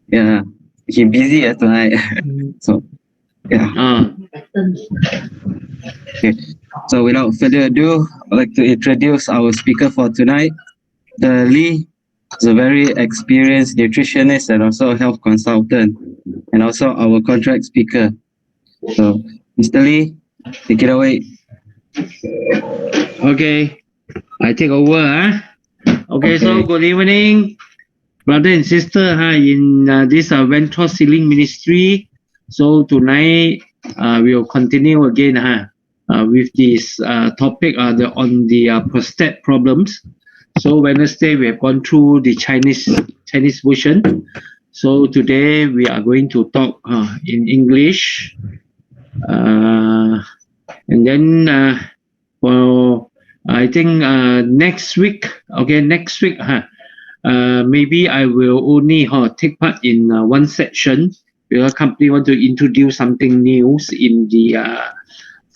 Yeah, he busy tonight. So yeah. Okay. So without further ado, I'd like to introduce our speaker for tonight. Lee is a very experienced nutritionist and also a health consultant, and also our contract speaker. So, Mr. Lee, take it away. Okay, I take over. Okay, so Okay. good evening, brother and sister in this Ventral Ceiling Ministry. So tonight we'll continue again with this topic on the prostate problems. So Wednesday we have gone through the Chinese version. So today we are going to talk in English, and then for I think next week. Okay, next week, maybe I will only take part in one section because company want to introduce something new in the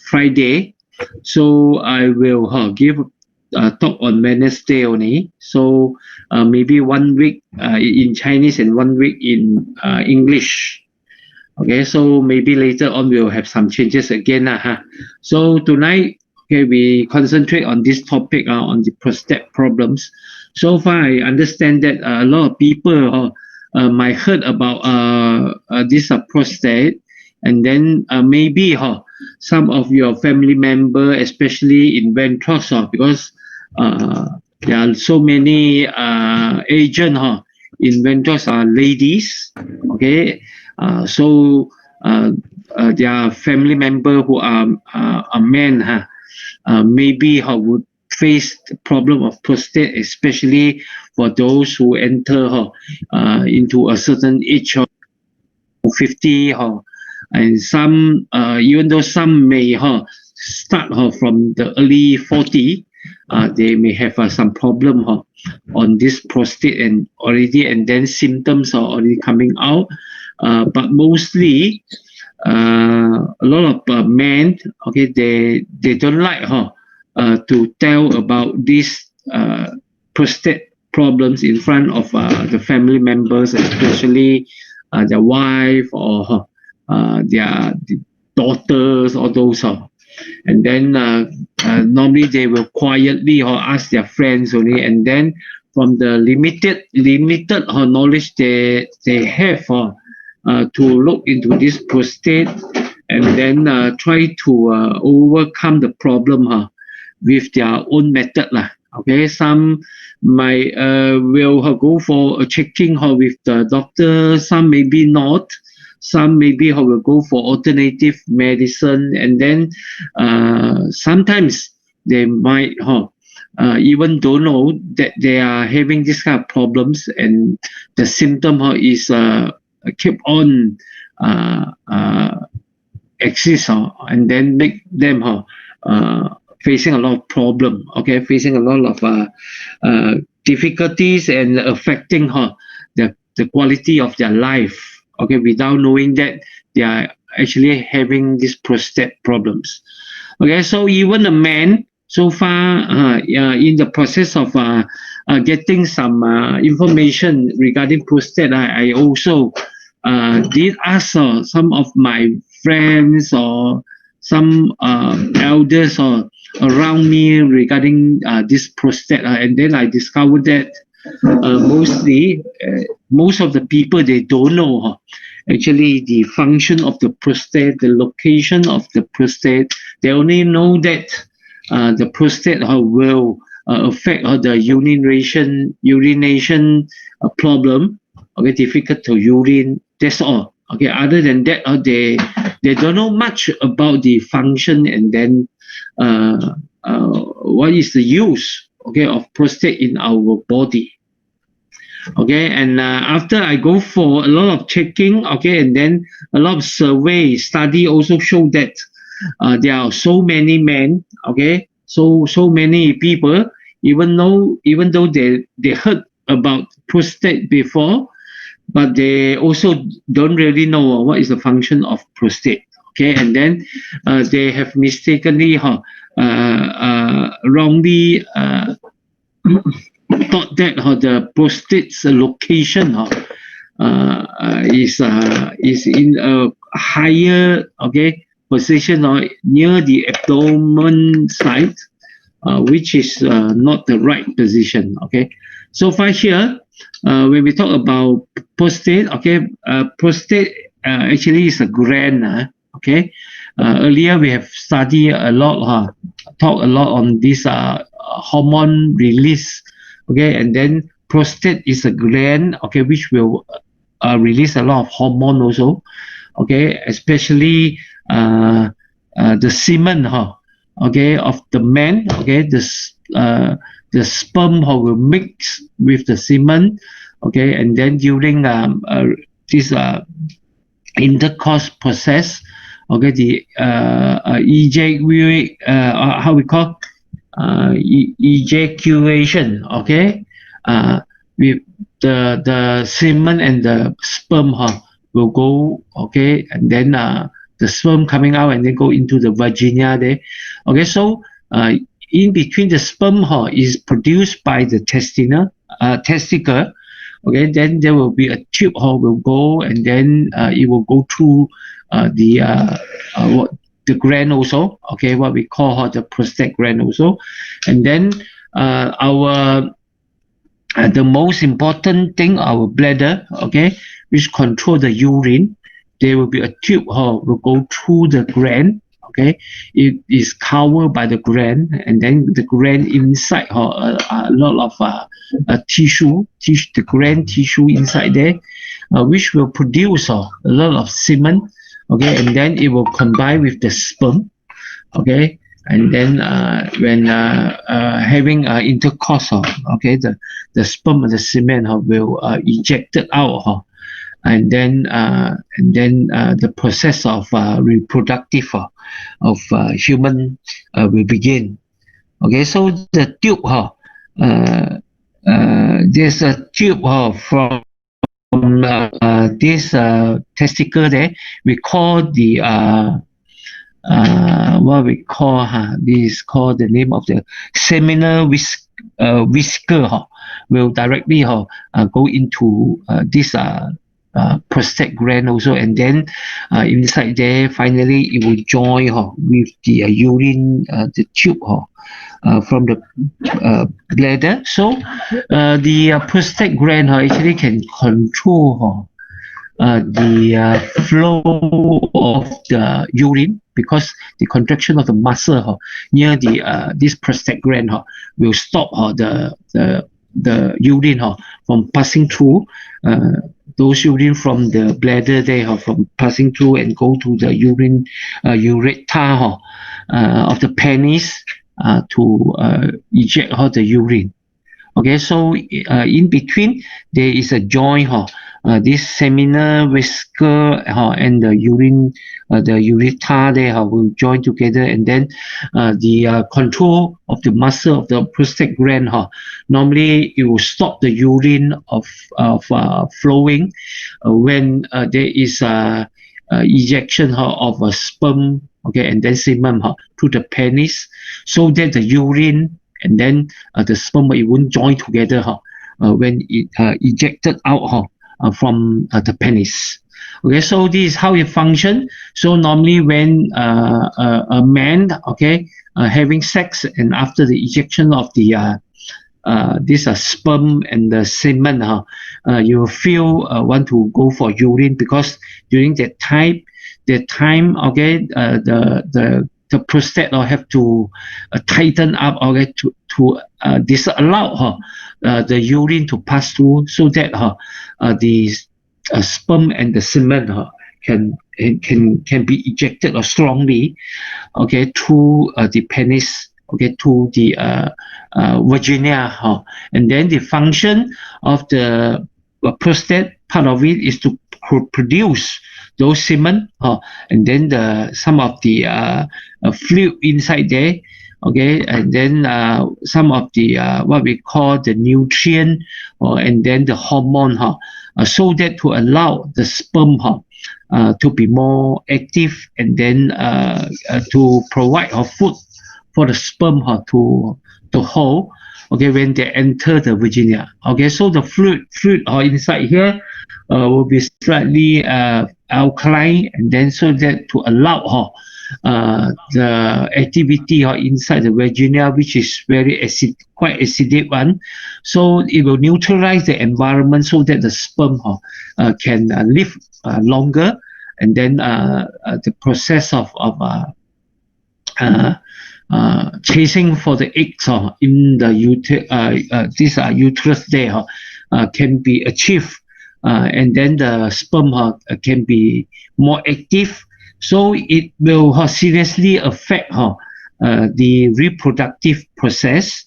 Friday. So I will give talk on Wednesday only. So maybe 1 week in Chinese and 1 week in English. Okay, so maybe later on we'll have some changes again. So tonight, okay, we concentrate on this topic on the prostate problems. So far, I understand that a lot of people might heard about this prostate, and then maybe some of your family member, especially in Ventros, because uh, there are so many agent in Ventros are ladies. Okay, so their family member who are a men, maybe would face the problem of prostate, especially for those who enter into a certain age of 50, and some, even though some may start from the early 40, they may have some problem on this prostate and already, and then symptoms are already coming out. But mostly, a lot of men, okay, they don't like to tell about these prostate problems in front of the family members, especially their wife or their daughters or those. And then normally they will quietly ask their friends only, and then from the limited knowledge they have to look into this prostate, and then try to overcome the problem with their own method lah. Okay, some might will go for a checking with the doctor, some maybe not, some maybe will go for alternative medicine, and then sometimes they might even don't know that they are having this kind of problems, and the symptom is keep on exist, and then make them facing a lot of problem. Okay, facing a lot of difficulties and affecting the quality of their life. Okay, without knowing that they are actually having these prostate problems. Okay, so even a man so far in the process of getting some information regarding prostate, I also did ask some of my friends or some elders or around me regarding this prostate, and then I discovered that most of the people they don't know actually the function of the prostate, the location of the prostate. They only know that the prostate will affect the urination problem. Okay, difficult to urine. That's all. Okay, other than that, they don't know much about the function, and then what is the use, okay, of prostate in our body. Okay, and after I go for a lot of checking, okay, and then a lot of survey study also show that there are so many men, okay, so many people, even though they heard about prostate before, but they also don't really know what is the function of prostate. Okay, and then they have mistakenly wrongly thought that the prostate's location is in a higher position near the abdomen side, which is not the right position. So far here, when we talk about prostate, prostate actually is a gland. Earlier we have studied a lot, talked a lot on this hormone release. And then prostate is a gland, which will release a lot of hormone also. Especially the semen, of the man. The sperm will mix with the semen. And then during this intercourse process, the ejaculate, how we call ejaculation, with the semen and the sperm will go, and then the sperm coming out and then go into the vagina there. So in between the sperm is produced by the testicle. Then there will be a tube will go, and then it will go through the gland also, what we call the prostate gland also. And then the most important thing, our bladder, which control the urine. There will be a tube will go through the gland. It is covered by the gland, and then the gland inside a lot of tissue, the gland tissue inside there, which will produce a lot of semen. And then it will combine with the sperm. And then when having intercourse, the sperm and the semen will ejected out, and then the process of reproductive of human will begin. So the tube, there's a tube from this testicle there. We call the what we call this is called the name of the seminal whisker will directly go into this prostate gland also, and then inside there finally it will join with the urine, the tube from the bladder. So the prostate gland actually can control the flow of the urine, because the contraction of the muscle near the this prostate gland will stop the urine from passing through, those urine from the bladder there from passing through and go to the urine ureter of the penis to eject the urine. So in between there is a joint, this seminal whisker and the urine, the ureter there will join together, and then the control of the muscle of the prostate gland, normally it will stop the urine of flowing when there is ejection of a sperm, and then semen to the penis, so that the urine and then the sperm, it won't join together when it ejected out from the penis. So this is how it functions. So normally when a man having sex, and after the ejection of the this sperm and the semen, you feel want to go for urine, because during that time the prostate have to tighten up to disallow the urine to pass through, so that the sperm and the semen can be ejected strongly through the penis, to the vagina, and then the function of the prostate part of it is to produce those semen, and then some of the fluid inside there, and then some of the what we call the nutrient, and then the hormone, so that to allow the sperm to be more active, and then to provide food for the sperm to hold, okay, when they enter the vagina. Okay, so the fluid inside here will be slightly alkaline, and then so that to allow the activity inside the vagina, which is very quite acidic one, so it will neutralize the environment so that the sperm can live longer, and then the process of chasing for the eggs in the uterus there can be achieved, and then the sperm can be more active. So it will seriously affect the reproductive process,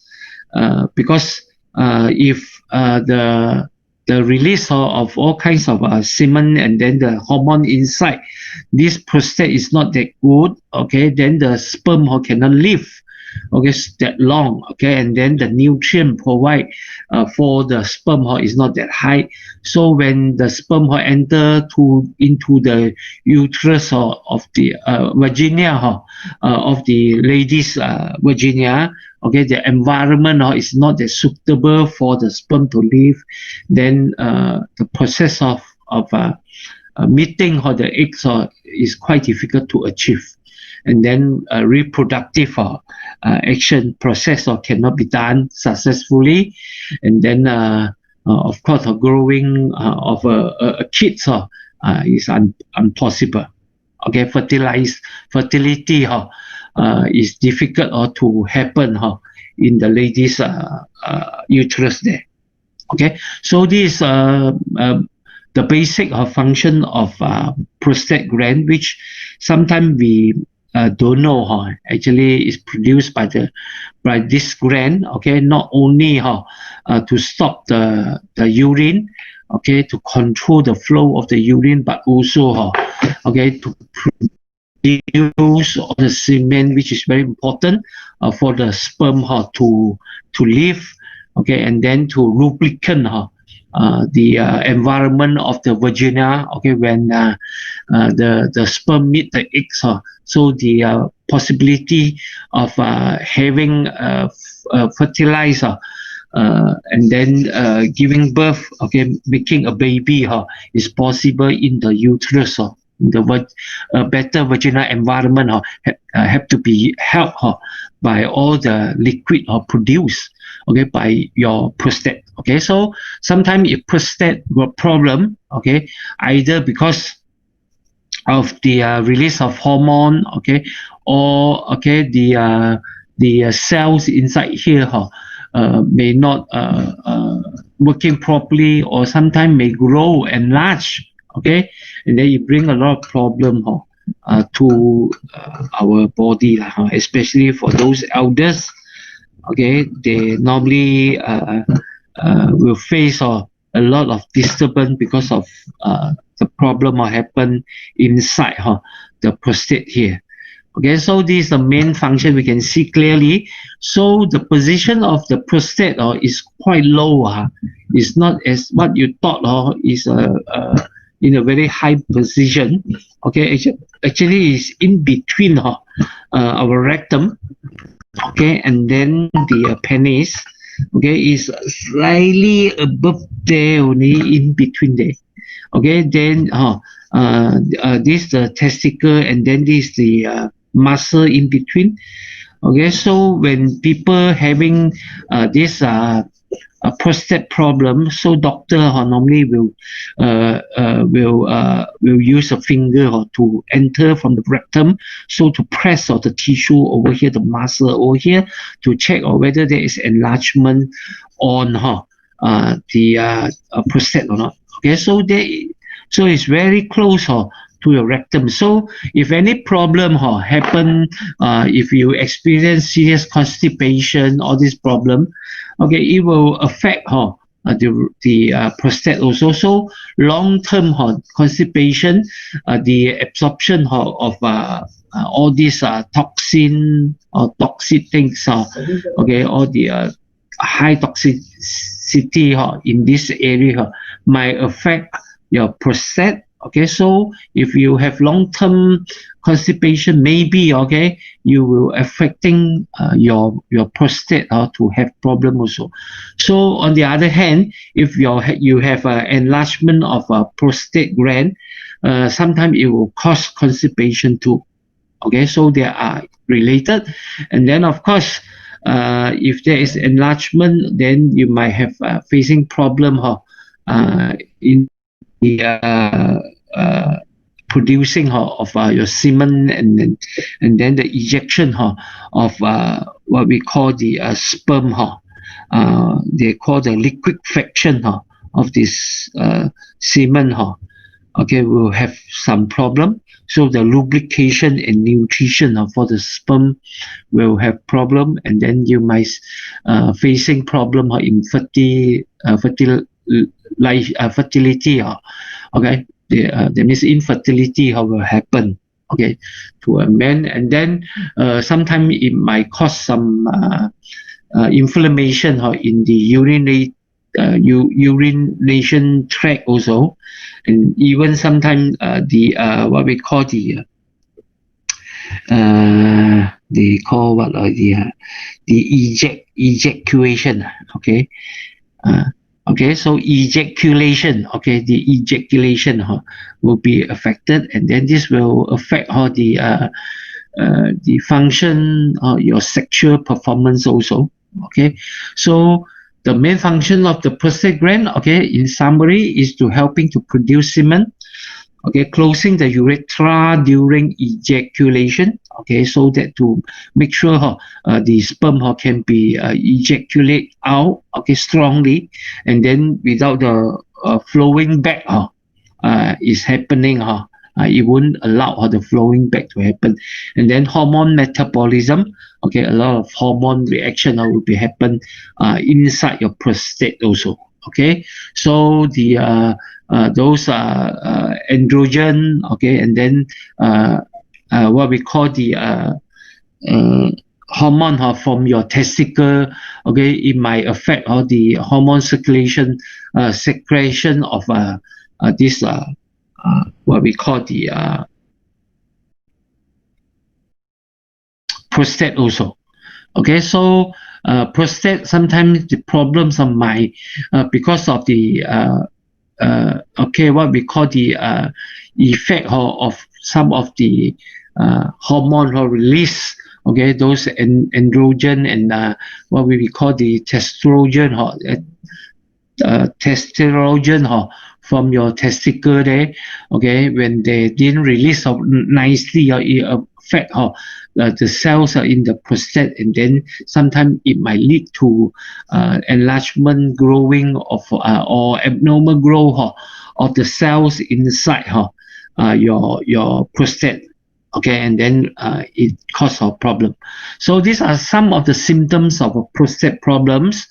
because if the release of all kinds of semen and then the hormone inside this prostate is not that good, okay, then the sperm cannot live, okay, that long, okay, and then the nutrient provide for the sperm is not that high. So when the sperm enter into the uterus of the vagina of the lady's vagina, okay, the environment is not that suitable for the sperm to live, then the process of meeting the eggs is quite difficult to achieve, and then reproductive action process cannot be done successfully, and then of course growing of a kid is impossible. Okay, fertility is difficult to happen in the lady's uterus there. Okay, so this the basic function of prostate gland, which sometimes we don't know actually is produced by this gland. Okay, not only to stop the urine, okay, to control the flow of the urine, but also okay, to produce all the semen, which is very important for the sperm to live, okay, and then to lubricate the environment of the vagina, okay, when the sperm meet the eggs, so the possibility of having fertilizer and then giving birth, okay, making a baby is possible in the uterus. The better vaginal environment have to be helped by all the liquid produced, okay, by your prostate. Okay, so sometimes if prostate got problem, okay, either because of the release of hormone, okay, or okay the cells inside here may not working properly, or sometimes may grow and enlarge, okay, and then it bring a lot of problem to our body, especially for those elders. Okay, they normally will face a lot of disturbance because of the problem happen inside the prostate here. Okay, so this is the main function we can see clearly. So the position of the prostate is quite low. It's not as what you thought is in a very high position. Okay, actually is in between our rectum, okay, and then the penis, okay, is slightly above there, only in between there. Okay, then this the testicle, and then this the muscle in between. Okay, so when people having this prostate problem, so doctor normally will use a finger to enter from the rectum, so to press the tissue over here, the muscle over here, to check whether there is enlargement on the prostate or not. Okay, so it's very close to your rectum. So if any problem happen, if you experience serious constipation or this problem, okay, it will affect the prostate also. So long-term constipation, the absorption of all these toxin or toxic things, okay, all the high toxicity in this area might affect your prostate, Okay, so if you have long-term constipation, maybe okay, you will affecting your prostate to have problem also. So on the other hand, if you have enlargement of a prostate gland, sometimes it will cause constipation too. Okay, so they are related, and then of course, if there is enlargement, then you might have facing problem in the producing of your semen, and then the ejection of what we call the sperm. They call the liquefaction of this semen. Okay, will have some problem. So the lubrication and nutrition for the sperm will have problem, and then you might facing problem in fertility. Okay, that means infertility will happen. Okay, to a man, and then sometimes it might cause some inflammation in the urination tract also, and even sometimes the what we call they call what the ejaculation. Okay, okay, so ejaculation. Okay, the ejaculation will be affected, and then this will affect the function your sexual performance also. Okay, so the main function of the prostate gland, okay, in summary, is to helping to produce semen, okay, closing the urethra during ejaculation, okay, so that to make sure the sperm can be ejaculate out, okay, strongly, and then without the flowing back is happening. It won't allow the flowing back to happen, and then hormone metabolism. Okay, a lot of hormone reaction will be happen inside your prostate also. Okay, so the those androgen. Okay, and then what we call the hormone from your testicle. Okay, it might affect the hormone circulation, secretion of this. What we call the prostate also. Okay, so prostate, sometimes the problems of my because of the okay, what we call the effect of some of the hormone or release. Okay, those androgen and what we call the testosterone testosterone from your testicle there. Okay, when they didn't release nicely, it affect the cells in the prostate, and then sometimes it might lead to enlargement, growing of or abnormal growth of the cells inside your prostate. Okay, and then it causes a problem. So these are some of the symptoms of prostate problems.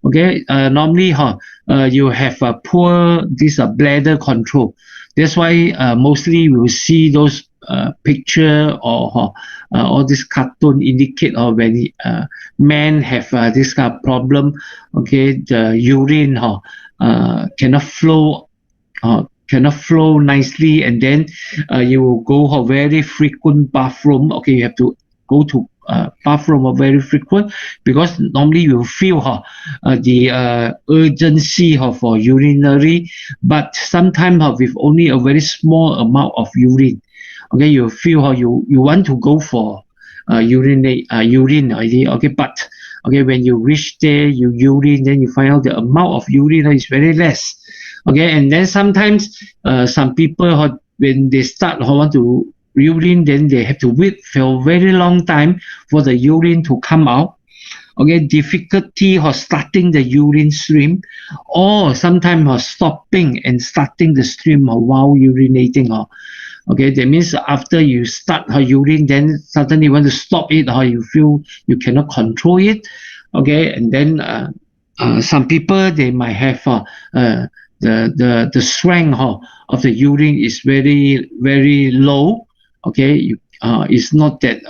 Okay, normally you have a poor bladder control. That's why mostly we will see those picture or all this cartoon indicate when men have this kind of problem. Okay, the urine cannot flow. Cannot flow nicely, and then you will go very frequent bathroom. Okay, you have to go to bathroom very frequent, because normally you feel the urgency for urinary, but sometimes with only a very small amount of urine. Okay, you feel you want to go for urine already. Okay, but okay, when you reach there, you urine, then you find out the amount of urine is very less. Okay, and then sometimes some people when they start want to urine, then they have to wait for a very long time for the urine to come out. Okay, difficulty starting the urine stream, or sometimes stopping and starting the stream while urinating. Okay, that means after you start urine, then suddenly you want to stop it, you feel you cannot control it. Okay, and then some people, they might have the strength of the urine is very, very low. Okay, it's not that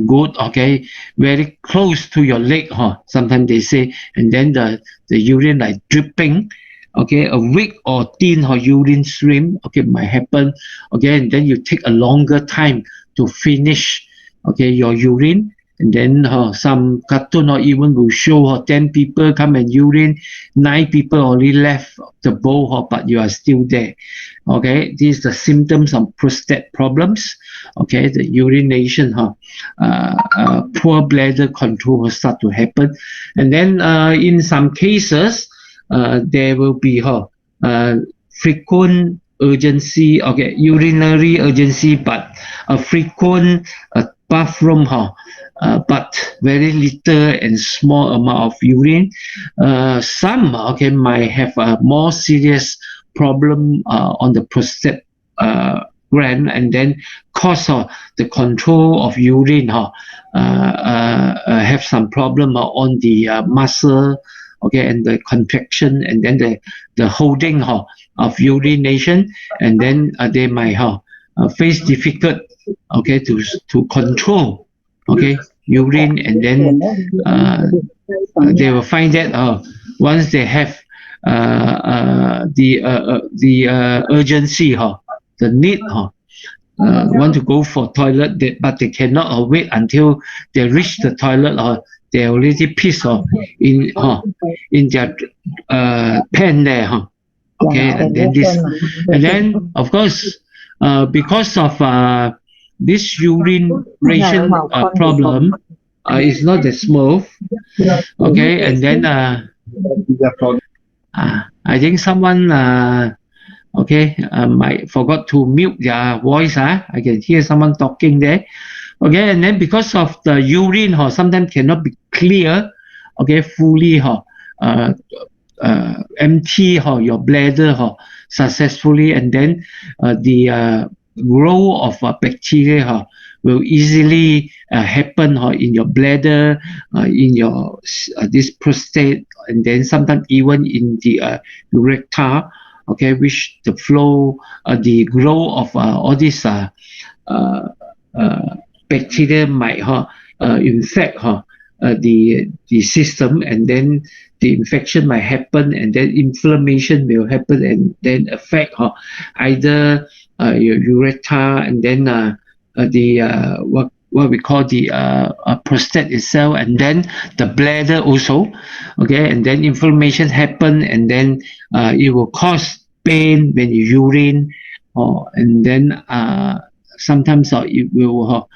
good. Okay, very close to your leg. Sometimes they say, and then the urine like dripping. okay, a weak or thin or urine stream, okay, might happen, okay, and then you take a longer time to finish, okay, your urine. And then some cartoon or even will show 10 people come and urine, 9 people only left the bowl, but you are still there. Okay, these are the symptoms of prostate problems. Okay, the urination, poor bladder control will start to happen. And then in some cases, there will be frequent urgency, okay, urinary urgency, but a frequent bathroom, but very little and small amount of urine. Some, okay, might have a more serious problem on the prostate gland, and then cause the control of urine have some problem on the muscle, okay, and the contraction, and then the holding of urination, and then they might face difficult, okay, to control, okay, urine, and then they will find that once they have the urgency, the need, want to go for toilet, but they cannot wait until they reach the toilet, or they already piss in their pen there, okay, and then this, and then of course because of this urination problem is not that smooth, okay, and then I think someone okay, might forgot to mute their voice. I can hear someone talking there. Okay, and then because of the urine, sometimes cannot be clear, okay, fully, empty your bladder successfully, and then the growth of bacteria will easily happen in your bladder, in your this prostate, and then sometimes even in the urethra, okay, which the flow, the growth of all these bacteria might infect the system, and then the infection might happen, and then inflammation will happen, and then affect either your urethra, and then the what we call the prostate itself, and then the bladder also, okay, and then inflammation happen, and then it will cause pain when you urine, and then sometimes it will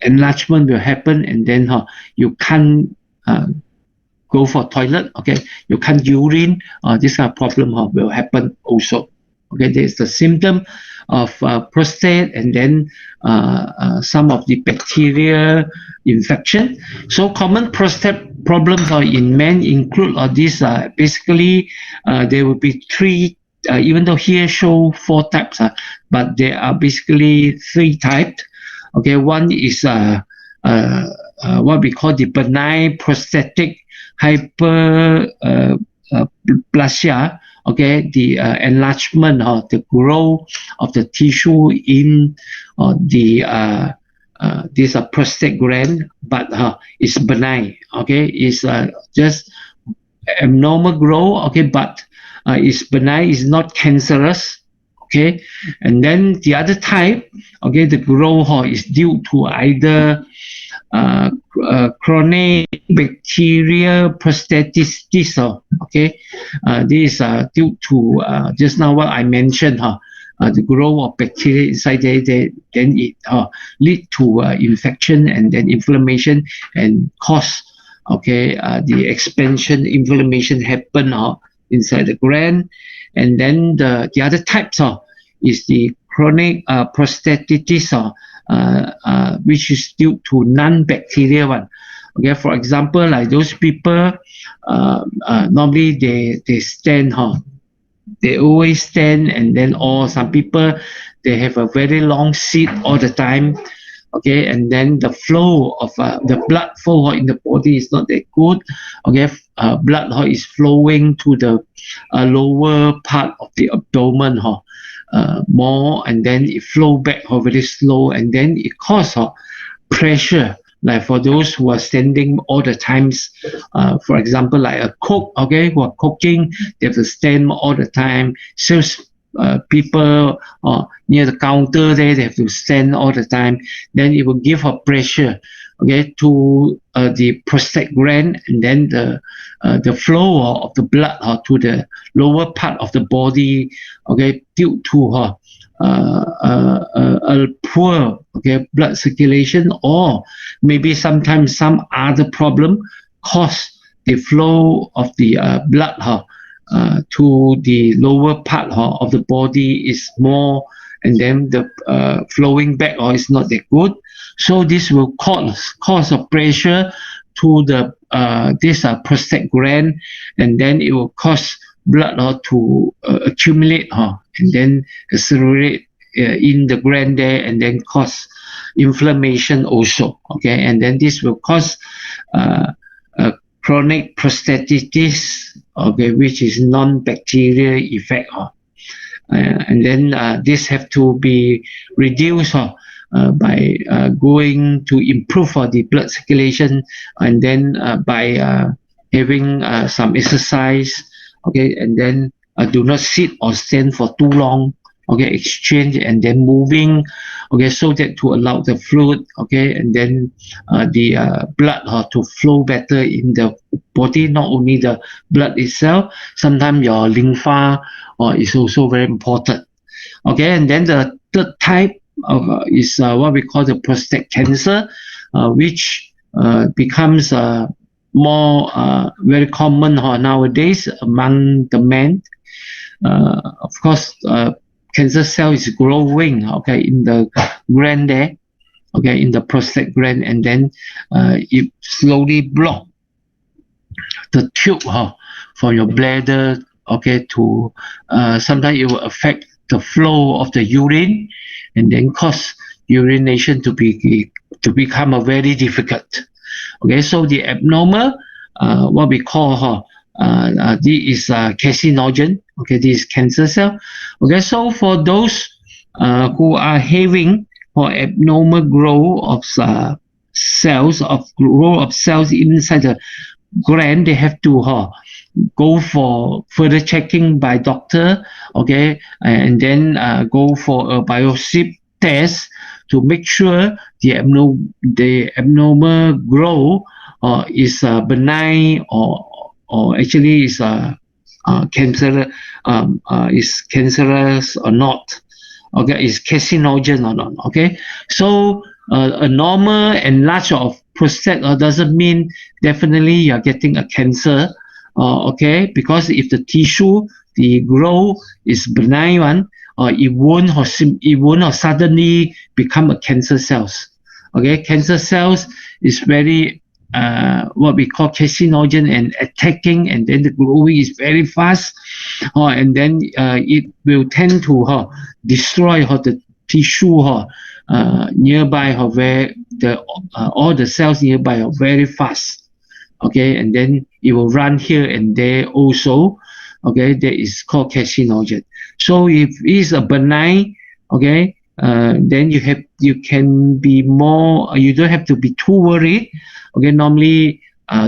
enlargement will happen, and then you can't go for toilet, okay, you can't urine, this kind of problem will happen also. Okay, there's the symptom of prostate, and then some of the bacteria infection. So common prostate problems in men include these, basically there will be three, even though here show 4 types, but there are basically 3 types. Okay, one is what we call the benign prostatic hyperplasia. Okay, the enlargement of the growth of the tissue in the this prostate gland, but it's benign. Okay, it's just abnormal growth. Okay, but it's benign, it's not cancerous. Okay, and then the other type, okay, the growth is due to either chronic bacterial prostatitis, okay, this is due to just now what I mentioned, the growth of bacteria inside there, then it lead to infection, and then inflammation, and cause, okay, the expansion, inflammation happen inside the gland. And then the other types is the chronic prostatitis, which is due to non-bacterial one. Okay, for example, like those people, normally they stand, they always stand, and then, or some people, they have a very long seat all the time. Okay, and then the flow of the blood flow in the body is not that good. Okay, blood is flowing to the lower part of the abdomen more, and then it flow back very slow, and then it cause pressure like for those who are standing all the times, for example, like a cook, okay, who are cooking, they have to stand all the time. Sales people near the counter there, they have to stand all the time. Then it will give a pressure, okay, to the prostate gland, and then the flow of the blood to the lower part of the body, okay, due to a poor, okay, blood circulation, or maybe sometimes some other problem cause the flow of the blood to the lower part of the body is more, and then the flowing back is not that good. So this will cause a pressure to the this prostate gland, and then it will cause blood to accumulate and then accelerate in the gland there, and then cause inflammation also. Okay, and then this will cause chronic prostatitis, okay, which is non-bacterial effect. And then this have to be reduced by going to improve the blood circulation, and then by having some exercise, okay, and then do not sit or stand for too long, okay, exchange and then moving, okay, so that to allow the fluid, okay, and then the blood to flow better in the body, not only the blood itself, sometimes your lymph is also very important. Okay, and then the third type is what we call the prostate cancer, which becomes more very common nowadays among the men. Of course, cancer cell is growing, okay, in the gland there, okay, in the prostate gland, and then it slowly block the tube for your bladder, okay, to sometimes it will affect the flow of the urine, and then cause urination to become a very difficult. Okay, so the abnormal, what we call this is carcinogen. Okay, this is cancer cell. Okay, so for those who are having abnormal growth of cells inside the gland, they have to go for further checking by doctor, okay, and then go for a biopsy test to make sure the abnormal growth is benign or actually is cancerous or not. Okay, is carcinogen or not. Okay, so a normal enlarge of prostate doesn't mean definitely you're getting a cancer. Okay, because if the tissue, the growth is benign one, it won't suddenly become a cancer cells. Okay, cancer cells is very what we call carcinogen and attacking, and then the growing is very fast, and then it will tend to destroy the tissue nearby, where all the cells nearby are very fast. Okay, and then it will run here and there also. Okay, that is called carcinogen. So if it's a benign, okay, then you can be more. You don't have to be too worried. Okay, normally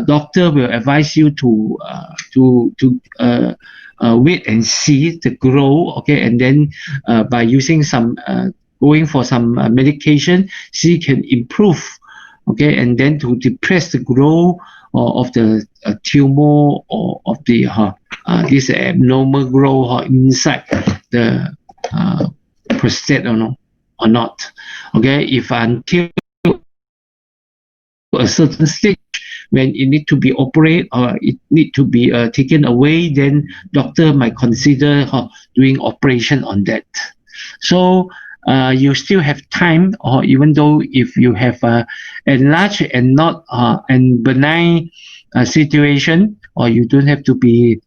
doctor will advise you to wait and see the growth. Okay, and then by using some going for some medication, she can improve. Okay, and then to depress the growth of the tumor or of the this abnormal growth inside the prostate or not. Okay, if until a certain stage when it need to be operated or it need to be taken away, then doctor might consider doing operation on that. So you still have time, or even though if you have enlarged and not and benign situation, or you don't have to be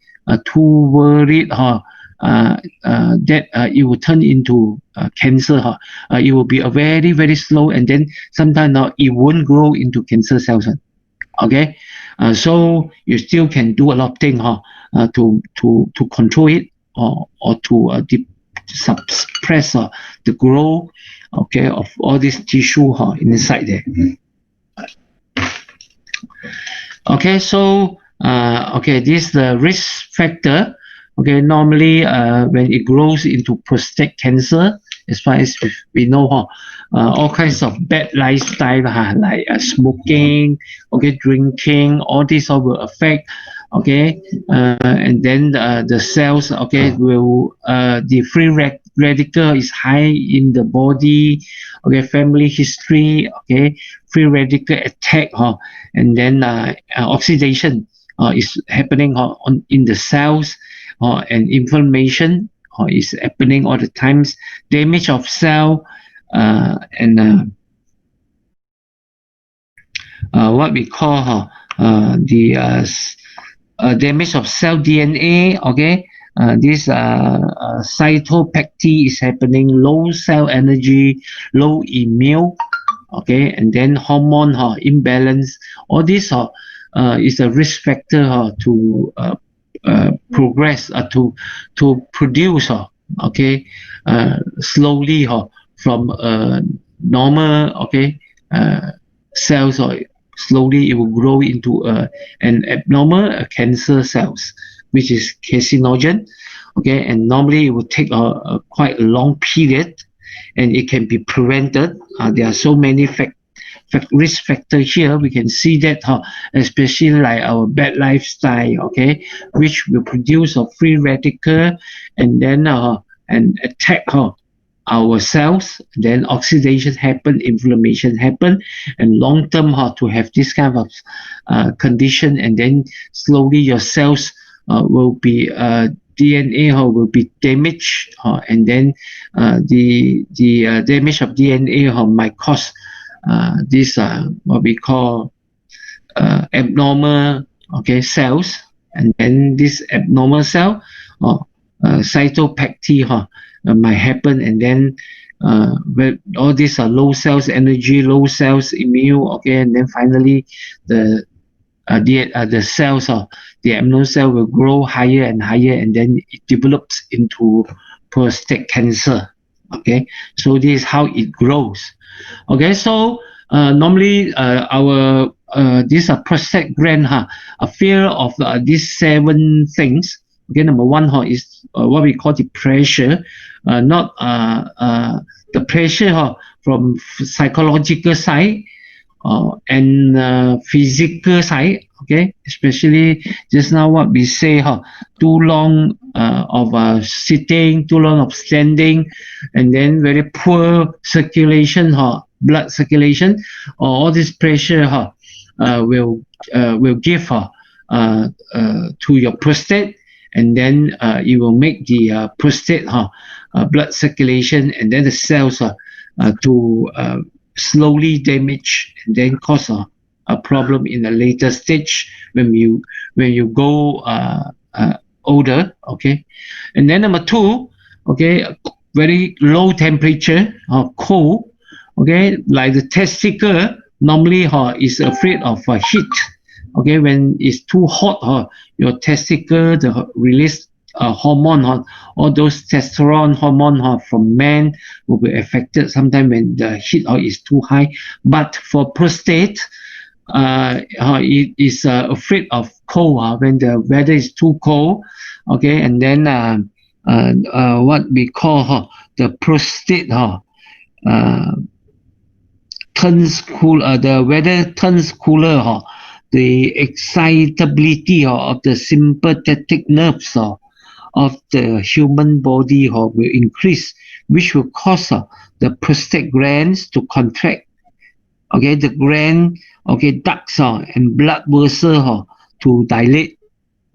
too worried that it will turn into cancer. It will be a very, very slow, and then sometimes it won't grow into cancer cells. Okay, so you still can do a lot of things to control it or to suppress the growth, okay, of all this tissue inside there. Okay, so okay, this is the risk factor. Okay, normally when it grows into prostate cancer, as far as we know, all kinds of bad lifestyle, like smoking, okay, drinking, all this all will affect. Okay, and then the cells, okay, will the free radical is high in the body. Okay, family history, okay, free radical attack, and then oxidation is happening in the cells, and inflammation is happening all the times, damage of cell, and what we call the damage of cell DNA. Okay, this cytopathy is happening, low cell energy, low immune. Okay, and then hormone imbalance. All this is a risk factor to progress, to produce okay, slowly from normal, okay, cells, or slowly it will grow into an abnormal cancer cells, which is carcinogen. Okay, and normally it will take a quite a long period, and it can be prevented. There are so many risk factors here. We can see that, especially like our bad lifestyle, okay, which will produce a free radical, and then and attack our cells. Then oxidation happen, inflammation happen, and long term to have this kind of condition, and then slowly your cells will be DNA will be damaged, and then the damage of DNA might cause this what we call abnormal, okay, cells, and then this abnormal cell cytopathy might happen, and then all these are low cells energy, low cells immune, okay, and then finally the cells, the abnormal cell will grow higher and higher, and then it develops into prostate cancer. Okay, so this is how it grows. Okay, so normally our these are prostate gland, a fear of these 7 things. Okay, number 1 is what we call the pressure, not the pressure from psychological side, and physical side. Okay, especially just now what we say, too long of sitting, too long of standing, and then very poor circulation, blood circulation, all this pressure will give to your prostate, and then it will make the prostate blood circulation, and then the cells to slowly damage, and then cause a problem in a later stage when you go older. Okay, and then number 2, okay, very low temperature, cold. Okay, like the testicle normally is afraid of heat. Okay, when it's too hot, your testicle the release hormone, all those testosterone hormone from men will be affected sometimes when the heat is too high. But for prostate, it is afraid of cold when the weather is too cold. Okay, and then what we call the prostate turns cool. The weather turns cooler. The excitability of the sympathetic nerves of the human body will increase, which will cause the prostate glands to contract. Okay, the gland, okay, ducts and blood vessels to dilate,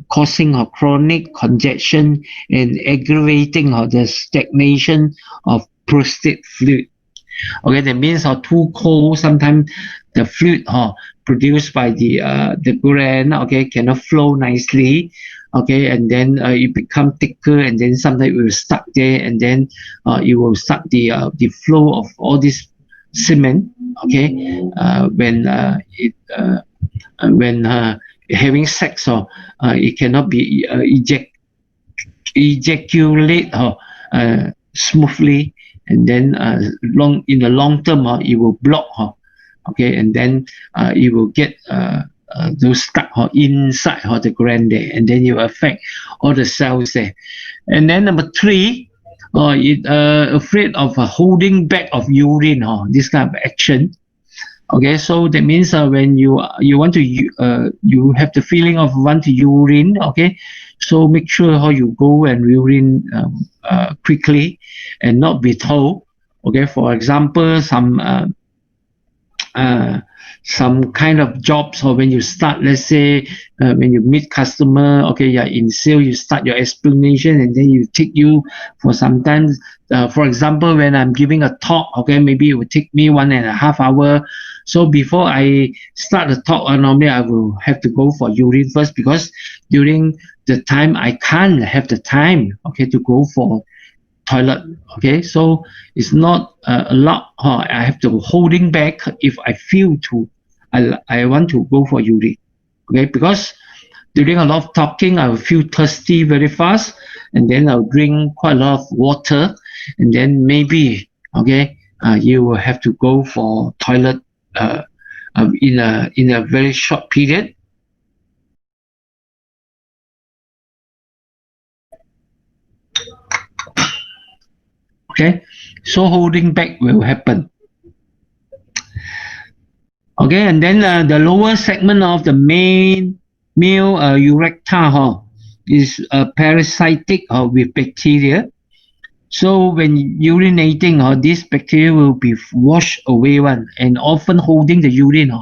causing chronic congestion and aggravating the stagnation of prostate fluid. Okay, that means too cold, sometimes the fluid produced by the gland, okay, cannot flow nicely. Okay, and then it become thicker, and then sometimes it will stuck there, and then it will stuck the flow of all this semen. Okay, when having sex, it cannot be ejaculate smoothly, and then in the long term it will block. Okay, and then it will get those stuck inside the gland there, and then you affect all the cells there. And then number 3, it afraid of holding back of urine, this kind of action. Okay, so that means when you want to you have the feeling of want to urine. Okay, so make sure how you go and urine quickly and not be told. Okay, for example, some kind of jobs, or when you start, let's say when you meet customer, okay, you're in sale, you start your explanation, and then you take you for some time. For example, when I'm giving a talk, okay, maybe it will take me 1.5 hours. So before I start the talk, normally I will have to go for urine first, because during the time I can't have the time, okay, to go for toilet. Okay, so it's not allowed. I have to holding back if I feel I want to go for urine. Okay, because during a lot of talking, I will feel thirsty very fast, and then I'll drink quite a lot of water, and then maybe, okay, you will have to go for toilet in a very short period. Okay, so holding back will happen. Okay, and then the lower segment of the male urethra is parasitic with bacteria. So when urinating, this bacteria will be washed away and often holding the urine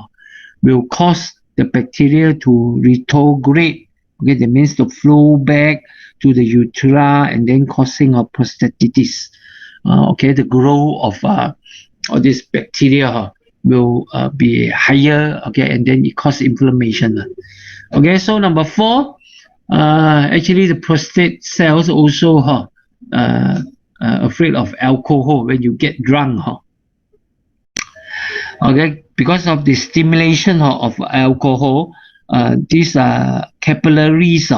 will cause the bacteria to retrograde. Okay, that means to flow back to the urethra and then causing prostatitis. Okay, the growth of this bacteria will be higher. Okay, and then it causes inflammation. Okay, so number 4, actually the prostate cells also afraid of alcohol when you get drunk. Okay, because of the stimulation of alcohol, these capillaries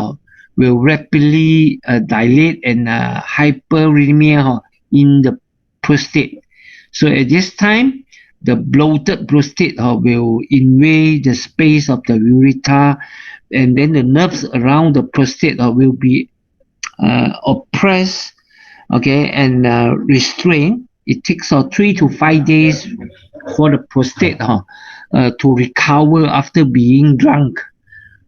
will rapidly dilate and hyperemia in the prostate. So at this time, the bloated prostate will invade the space of the urethra, and then the nerves around the prostate will be oppressed, okay, and restrained. It takes 3 to 5 days for the prostate to recover after being drunk.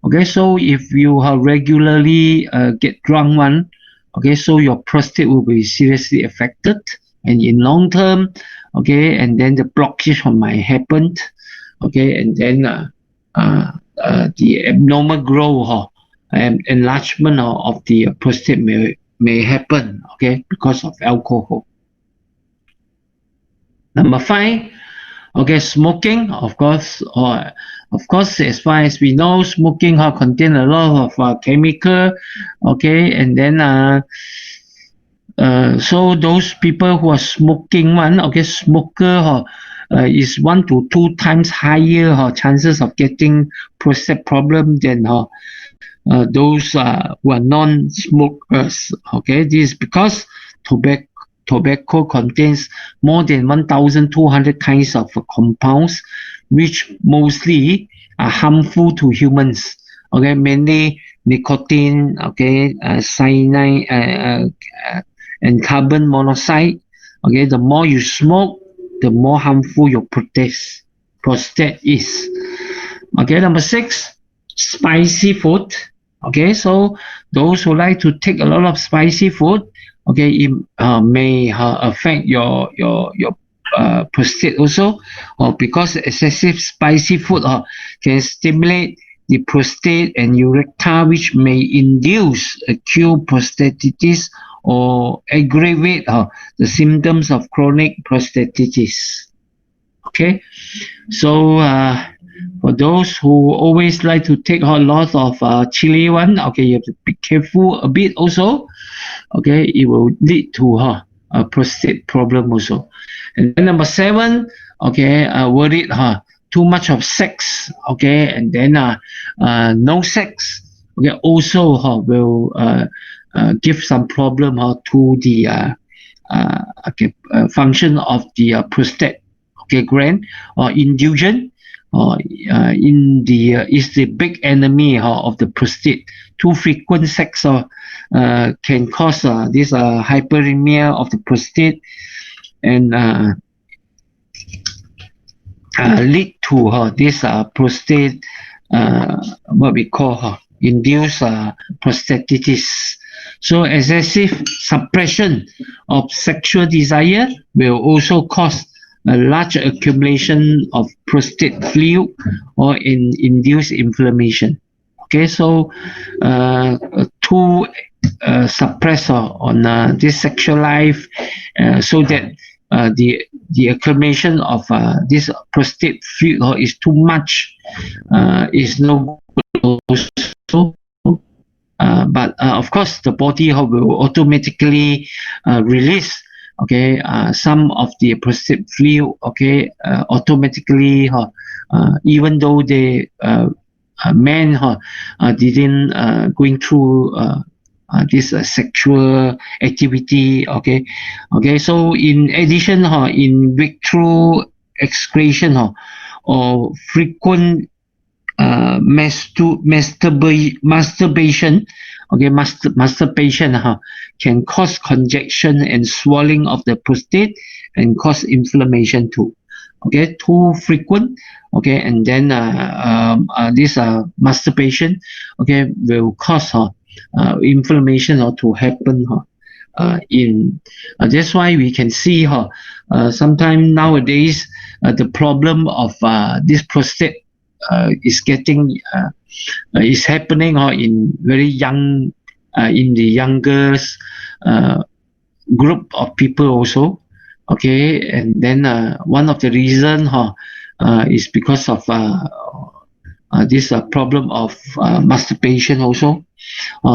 Okay, so if you regularly get drunk okay, so your prostate will be seriously affected, and in long term, okay, and then the blockage might happen, okay, and then the abnormal growth and enlargement of the prostate may happen, okay, because of alcohol. Number 5, okay, smoking. Of course, as far as we know, smoking contain a lot of chemical, okay, and then so those people who are smoking okay, smoker is 1 to 2 times higher chances of getting prostate problem than those who are non-smokers. Okay, this is because tobacco contains more than 1,200 kinds of compounds, which mostly are harmful to humans. Okay, mainly nicotine, okay, cyanide, and carbon monoxide. Okay, the more you smoke, the more harmful your prostate is. Okay, number 6, spicy food. Okay, so those who like to take a lot of spicy food, okay, it may affect your prostate also, because excessive spicy food can stimulate the prostate and urethra, which may induce acute prostatitis or aggravate the symptoms of chronic prostatitis. Okay, so for those who always like to take a lot of chili okay, you have to be careful a bit also. Okay, it will lead to a prostate problem also. And then number 7, okay, worried too much of sex, okay, and then no sex, okay, also will give some problem to the function of the prostate, okay, gland or induction. is the big enemy of the prostate. Too frequent sex can cause this hyperemia of the prostate and lead to this prostate what we call induced prostatitis. So excessive suppression of sexual desire will also cause a large accumulation of prostate fluid or induce inflammation. Okay, so to suppress on this sexual life so that the accumulation of this prostate fluid is too much is no good also. But of course, the body will automatically release some of the prostate fluid automatically even though the men didn't going through this sexual activity. So in addition in breakthrough excretion or frequent masturbation can cause congestion and swelling of the prostate and cause inflammation too. Too frequent, and then this masturbation will cause inflammation to happen that's why we can see sometimes nowadays the problem of this prostate is happening in very young in the youngest group of people also. And then one of the reason is because of this problem of masturbation also.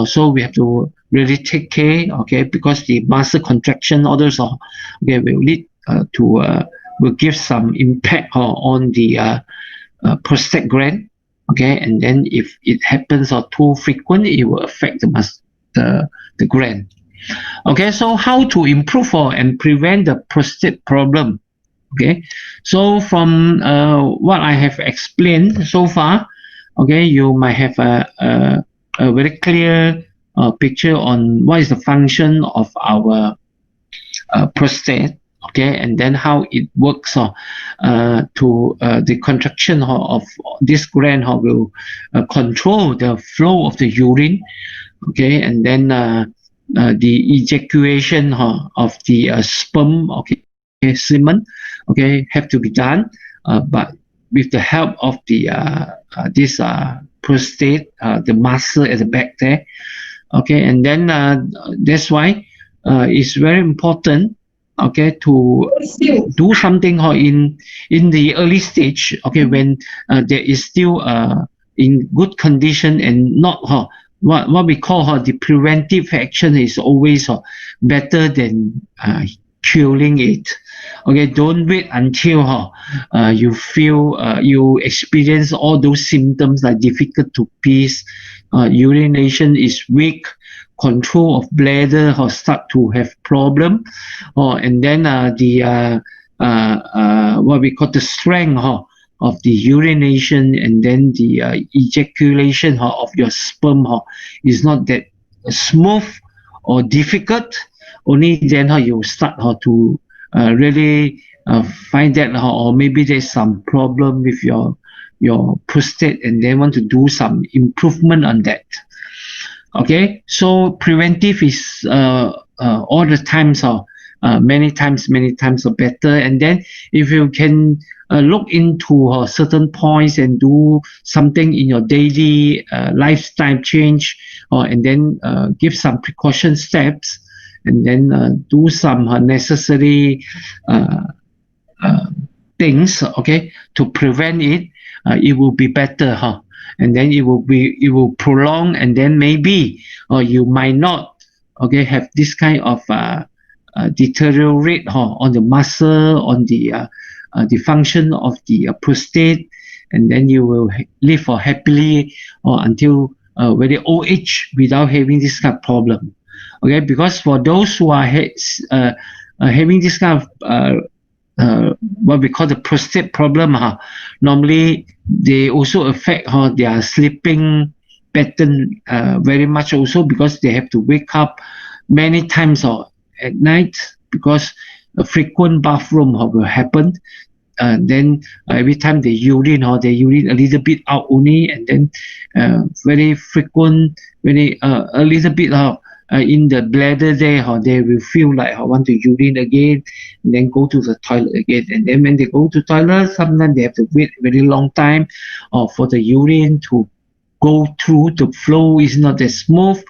So we have to really take care, because the muscle contraction, others will lead will give some impact on the prostate gland. And then if it happens too frequent, it will affect the gland. So how to improve and prevent the prostate problem? So from what I have explained so far, you might have a very clear picture on what is the function of our prostate, and then how it works to the contraction of this gland will control the flow of the urine, and then the ejaculation of the sperm, semen, have to be done, but with the help of the this prostate, the muscle at the back there, and then that's why it's very important, to do something in the early stage, when there is still in good condition and not what we call the preventive action is always better than curing it. Don't wait until you feel you experience all those symptoms like difficult to piss, urination is weak, control of bladder start to have problem, and then the what we call the strength of the urination and then the ejaculation of your sperm is not that smooth or difficult. Only then you start to really find that or maybe there's some problem with your prostate and they want to do some improvement on that. So preventive is all the times many times are better. And then if you can look into certain points and do something in your daily lifestyle change, and then give some precaution steps, and then do some necessary things, to prevent it, it will be better, and then it will prolong, and then maybe you might not have this kind of deteriorate on the muscle, on the function of the prostate, and then you will live happily until very old age without having this kind of problem. Because for those who are having this kind of what we call the prostate problem. Normally, they also affect their sleeping pattern very much also, because they have to wake up many times at night, because a frequent bathroom will happen. Then every time they urine a little bit out only, and then very frequent, very a little bit in the bladder there, they will feel like I want to urine again, and then go to the toilet again. And then when they go to toilet, sometimes they have to wait a very long time for the urine to go through. The flow is not as smooth,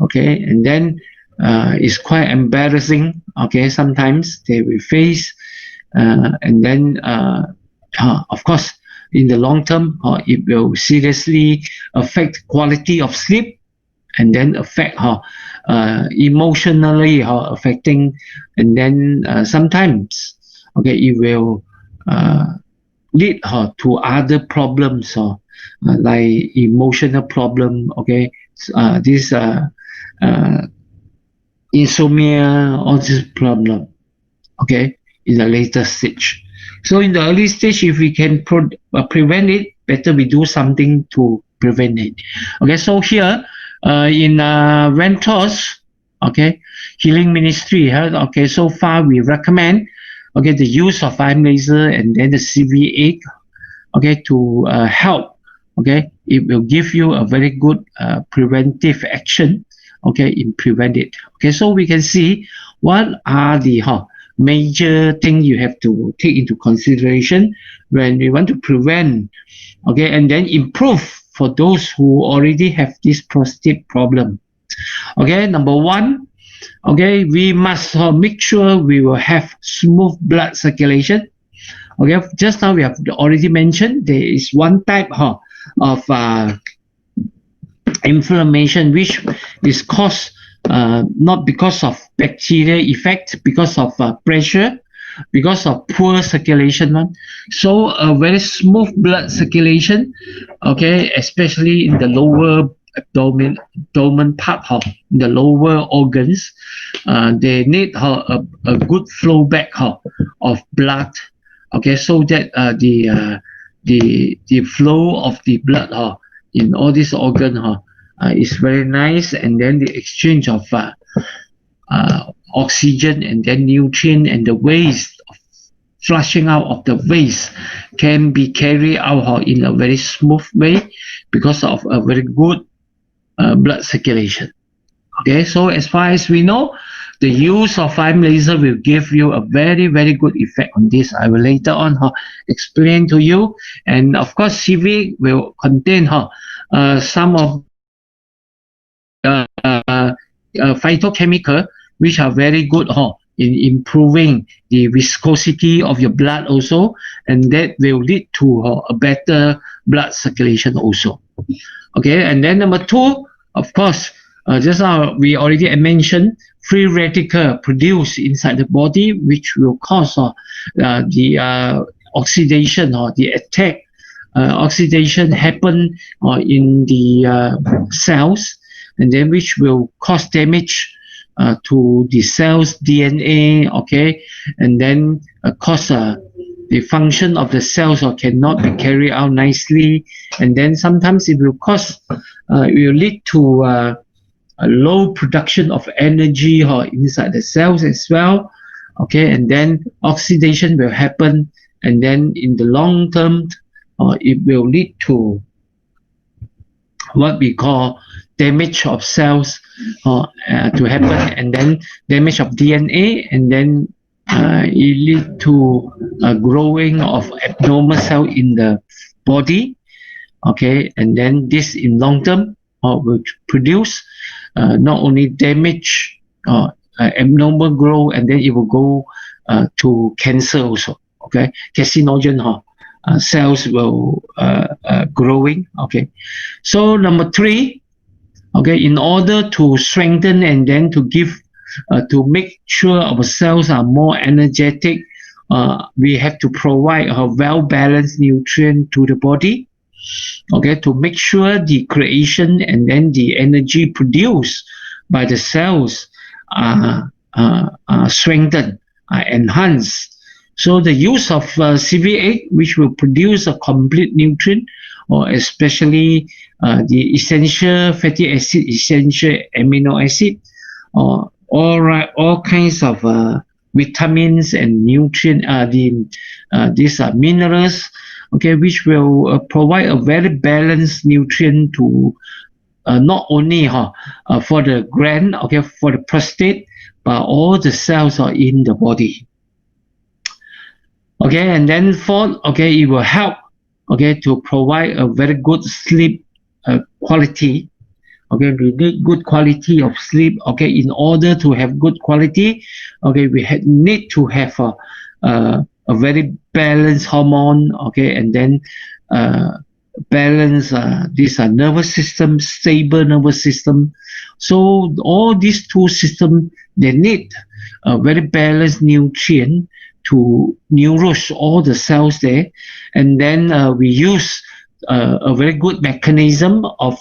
okay, and then it's quite embarrassing. Okay, sometimes they will face, and then of course, in the long term, it will seriously affect quality of sleep, and then affect emotionally affecting, and then sometimes, okay, it will lead to other problems, like emotional problem, okay, this insomnia, all this problem, okay, in the later stage. So in the early stage, if we can prevent it, better we do something to prevent it. Okay, so here in Ventos, okay, healing ministry, okay, so far we recommend, okay, the use of IM laser and then the CVA, okay, to help, okay, it will give you a very good preventive action, okay, in prevent it. Okay, so we can see what are the major things you have to take into consideration when we want to prevent, okay, and then improve for those who already have this prostate problem. Okay, number one, okay, we must make sure we will have smooth blood circulation. Okay, just now we have already mentioned there is one type of inflammation which is caused not because of bacterial effect, because of pressure, because of poor circulation. So a very smooth blood circulation, okay, especially in the lower abdomen part, the lower organs, they need a good flow back of blood, okay, so that the flow of the blood in all these organs is very nice, and then the exchange of oxygen and then nutrient and the waste flushing out of the waste can be carried out in a very smooth way because of a very good blood circulation. Okay, so as far as we know, the use of IM laser will give you a very, very good effect on this. I will later on explain to you. And of course, CV will contain some of phytochemical which are very good in improving the viscosity of your blood also, and that will lead to a better blood circulation also. Okay, and then number two, of course, just now we already mentioned free radical produced inside the body, which will cause the oxidation or the attack. Oxidation happen in the cells, and then which will cause damage to the cell's DNA, okay, and then cause the function of the cells cannot be carried out nicely, and then sometimes it will cause, it will lead to a low production of energy inside the cells as well, okay, and then oxidation will happen, and then in the long term, it will lead to what we call damage of cells to happen, and then damage of DNA, and then it lead to a growing of abnormal cell in the body, okay, and then this in long term will produce not only damage, abnormal growth, and then it will go to cancer also, okay, carcinogen cells will growing, okay. So number three, okay, in order to strengthen and then to give to make sure our cells are more energetic, we have to provide a well-balanced nutrient to the body, okay, to make sure the creation and then the energy produced by the cells are strengthened, are enhanced, So the use of CV8, which will produce a complete nutrient, or especially the essential fatty acid, essential amino acid, or all kinds of vitamins and nutrient, these minerals, okay, which will provide a very balanced nutrient to not only for the gland, okay, for the prostate, but all the cells are in the body. Okay, and then fourth, okay, it will help, okay, to provide a very good sleep quality. Okay, we need good quality of sleep. Okay, in order to have good quality, okay, we need to have a very balanced hormone. Okay, and then balance this nervous system, stable nervous system. So all these two systems, they need a very balanced nutrient to nourish all the cells there, and then we use a very good mechanism of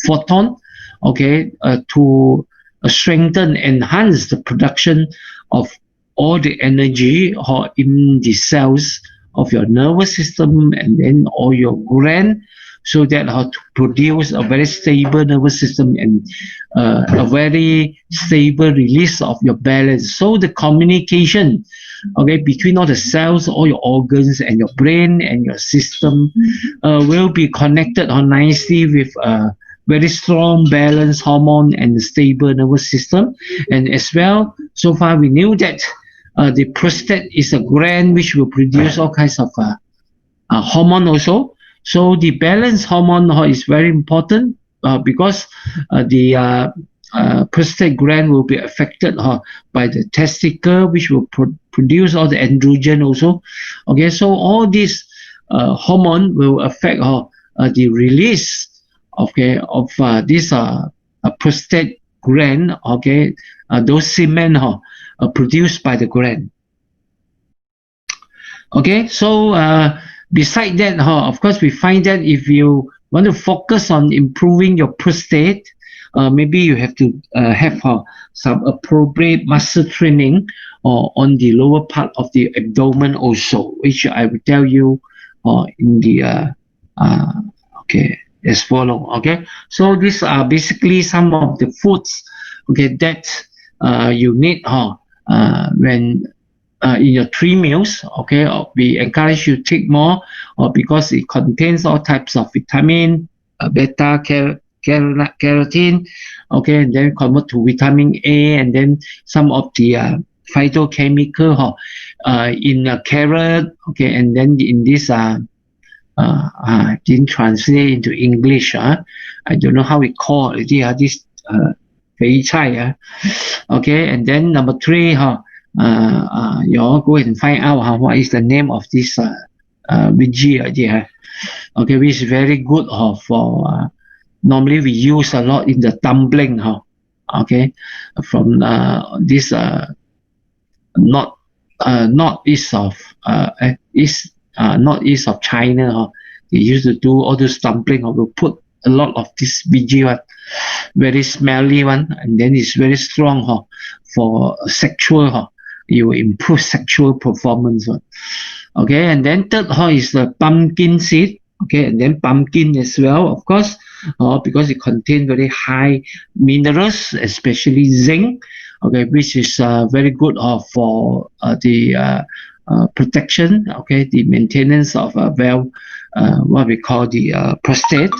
photon, okay, to strengthen, enhance the production of all the energy in the cells of your nervous system and then all your gland, so that to produce a very stable nervous system and a very stable release of your balance. So the communication, okay, between all the cells, all your organs and your brain and your system will be connected nicely with very strong balanced hormone and stable nervous system. And as well, so far we knew that the prostate is a gland which will produce all kinds of hormone also. So the balanced hormone is very important because the prostate gland will be affected by the testicle, which will produce all the androgen also. Okay, so all these hormone will affect the release, okay, of this prostate gland, okay, those semen produced by the gland. Okay, so beside that, of course, we find that if you want to focus on improving your prostate, maybe you have to have some appropriate muscle training on the lower part of the abdomen also, which I will tell you in the okay, as follow. Okay, so these are basically some of the foods, okay, that you need when in your 3 meals. Okay, we encourage you to take more because it contains all types of vitamin, beta carotene, okay, and then convert to vitamin A, and then some of the phytochemical in carrot, okay, and then in this didn't translate into English. I don't know how we call it. This 肥菜, okay, and then number 3, you all go and find out what is the name of this veggie, okay, which is very good for normally we use a lot in the dumpling, okay, from this northeast of China. They used to do all those dumpling, will put a lot of this veggie one, very smelly one, and then it's very strong for sexual. You will improve sexual performance. Okay, and then third is the pumpkin seed. Okay, and then pumpkin as well, of course, because it contains very high minerals, especially zinc. Okay, which is very good for the protection. Okay, the maintenance of what we call the prostate.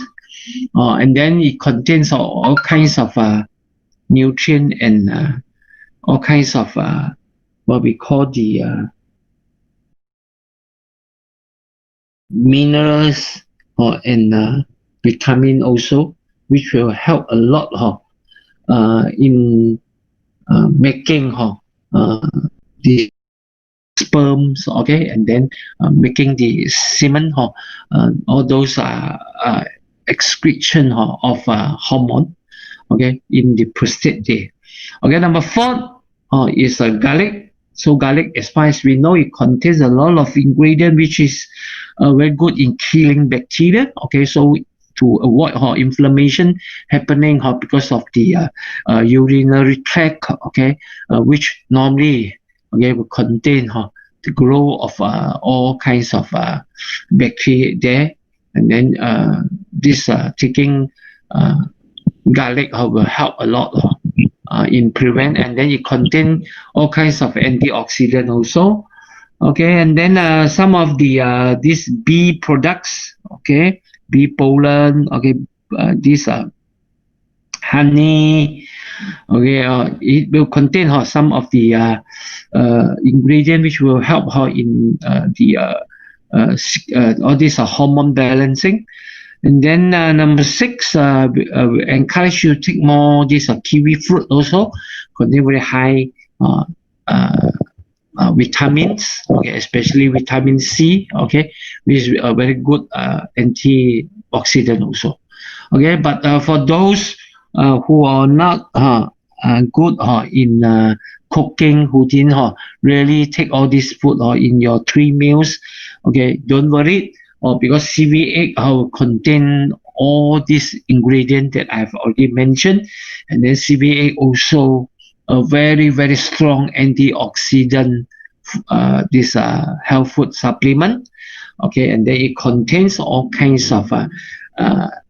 And then it contains all kinds of nutrient and all kinds of what we call the minerals and vitamin also, which will help a lot in making the sperms, okay, and then making the semen, all those excretion of hormone, okay, in the prostate there. Okay, number 4 is garlic. So garlic, as far as we know, it contains a lot of ingredient which is very good in killing bacteria. Okay, so to avoid inflammation happening because of the urinary tract, okay, which normally, okay, will contain the growth of all kinds of bacteria there. And then this taking garlic will help a lot in prevent, and then it contain all kinds of antioxidant also. Okay, and then some of the these bee products, okay, bee pollen, okay, these honey, okay, it will contain some of the ingredient which will help in the all these hormone balancing. And then number 6, we encourage you to take more this kiwi fruit also, contain very high vitamins, okay, especially vitamin C, okay, which is a very good antioxidant also. Okay, but for those who are not good in cooking, who didn't really take all this food in your 3 meals, okay, don't worry, because CV8 will contain all these ingredients that I've already mentioned, and then CV8 also a very, very strong antioxidant, this health food supplement, okay, and then it contains all kinds of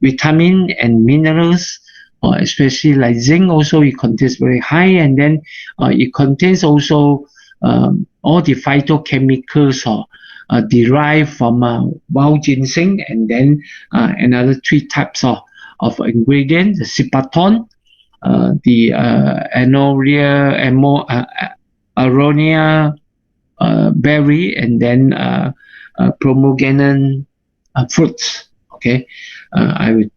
vitamin and minerals, especially like zinc also it contains very high, and then it contains also all the phytochemicals derived from wild ginseng, and then another 3 types of ingredients, the cipaton, the aronia berry, and then pomegranate fruits. Okay, I will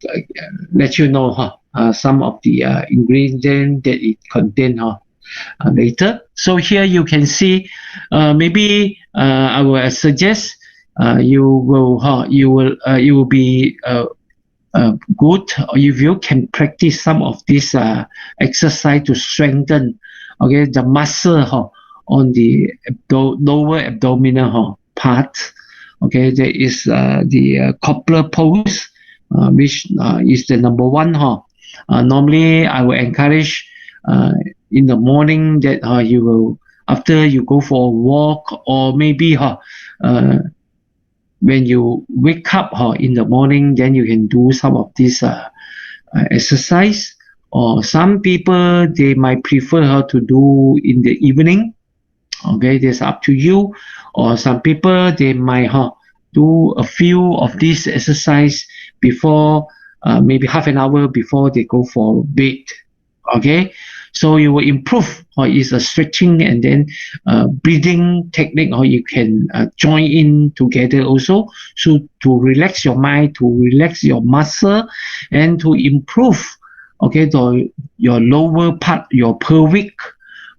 let you know some of the ingredients that it contains later. So here you can see, maybe I will suggest you will be good if you can practice some of this exercise to strengthen, okay, the muscle on the lower abdominal part. Okay, there is the coupler pose, which is the number 1. Normally, I will encourage in the morning that you will, after you go for a walk, or maybe when you wake up in the morning, then you can do some of this exercise. Or some people, they might prefer to do in the evening. Okay, that's up to you. Or some people, they might do a few of these exercise before, maybe half an hour before they go for bed. Okay, so you will improve, is a stretching and then breathing technique, or you can join in together also, so to relax your mind, to relax your muscle, and to improve, okay, your lower part, your pelvic,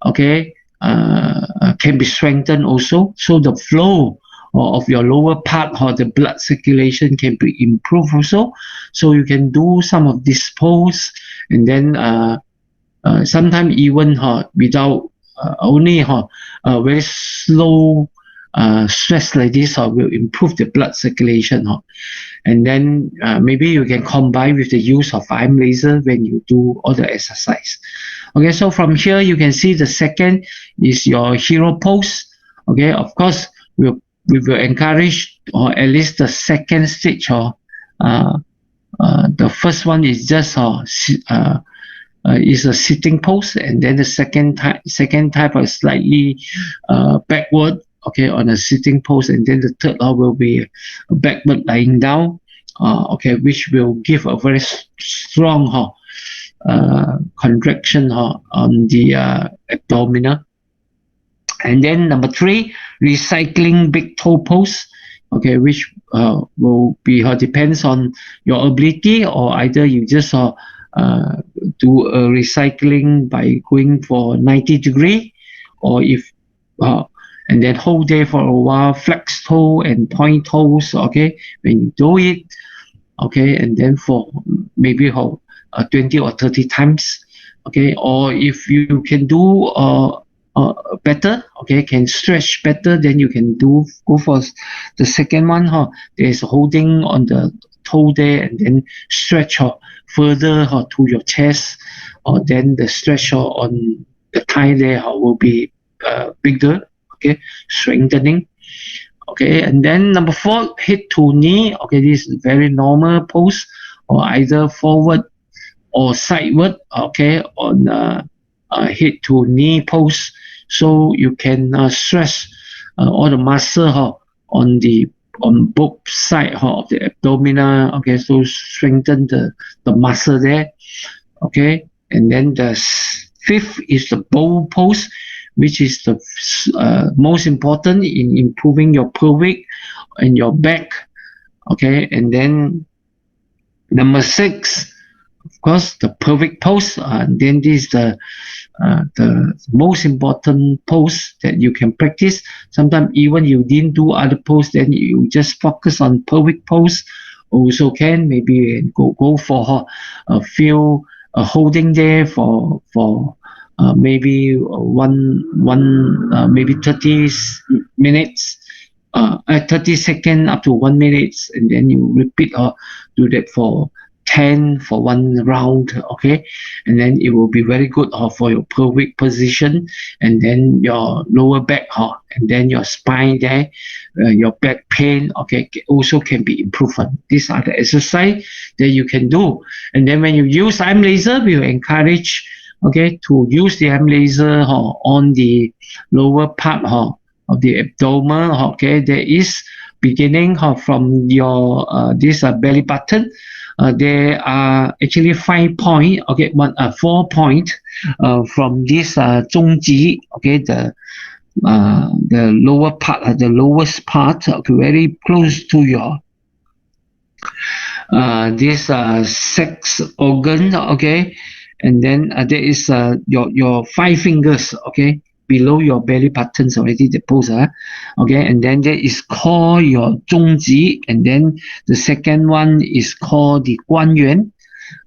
okay, can be strengthened also, so the flow of your lower part, or the blood circulation can be improved also. So you can do some of this pose, and then sometimes even without only very slow stress like this will improve the blood circulation. And then maybe you can combine with the use of IM laser when you do all the exercise. Okay, so from here you can see the second is your hero pose. Okay, of course we will encourage, or at least the second stage, the first one is just is a sitting pose, and then the second type is slightly backward, okay, on a sitting pose, and then the third will be backward lying down, okay, which will give a very strong contraction on the abdominal. And then number 3, recycling big toe pose, okay, which will be depends on your ability, or either you just do a recycling by going for 90-degree, or if and then hold there for a while, flex toe and point toes, okay, when you do it, okay, and then for maybe 20 or 30 times, okay, or if you can do better, okay, can stretch better, then you can go for the second one. There's holding on the toe there, and then stretch further to your chest, or then the stretch on the thigh there will be bigger. okay, strengthening. Okay, and then number 4, head to knee. Okay, this is very normal pose, or either forward or sideward. Okay, on head to knee pose, so you can stress all the muscle on both side of the abdominal. Okay, so strengthen the muscle there. Okay, and then the 5th is the bow pose, which is the most important in improving your pelvic and your back. Okay, and then number 6, of course, the pelvic pose. Then this is the most important pose that you can practice. Sometimes even you didn't do other pose, then you just focus on pelvic pose. Also can maybe go for a few holding there for maybe maybe 30 minutes. 30 seconds up to 1 minute, and then you repeat or do that for 10 for one round. Okay, and then it will be very good for your pelvic position, and then your lower back, and then your spine there, your back pain, okay, also can be improved. These are the exercise that you can do. And then when you use IM laser, we will encourage, okay, to use the IM laser on the lower part of the abdomen. Okay, there is beginning from your this belly button. There are actually 5 points. Okay, 4 points from this 中极. Okay, the lower part, the lowest part, okay, very close to your this sex organ. Okay, and then there is your 5 fingers. Okay, below your belly buttons already, the pose. Okay, and then there is called your 中极, and then the second one is called the 关元.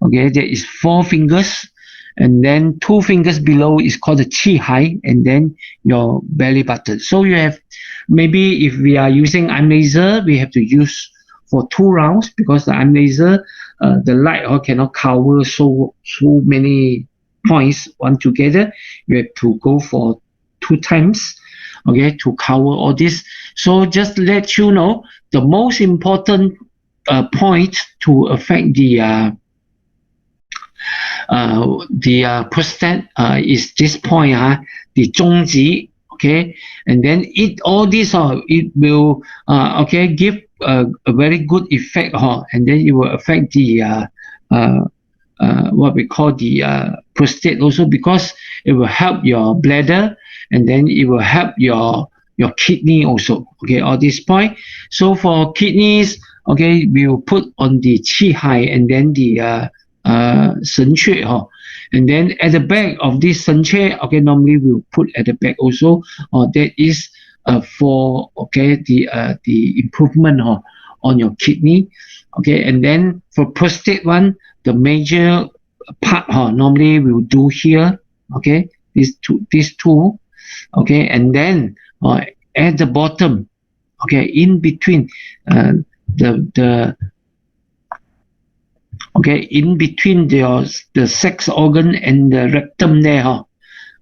Okay, there is 4 fingers, and then 2 fingers below is called the 气海, and then your belly button. So you have, maybe if we are using IM laser, we have to use for 2 rounds, because the IM laser, the light cannot cover so many points one together. You have to go for 2 times, okay, to cover all this. So just let you know, the most important point to affect the prostate is this point, the 中极. Okay, and then all this, it will okay, give a very good effect, and then it will affect the what we call the prostate also, because it will help your bladder, and then it will help your kidney also. Okay, all this point. So for kidneys, okay, we will put on the 气海, and then the 神阙, and then at the back of this 神阙, okay, normally we will put at the back also. That is for, okay, the improvement on your kidney. Okay, and then for prostate one, the major part normally we will do here. Okay, these two. Okay, and then at the bottom, okay, in between okay, in between the sex organ and the rectum there,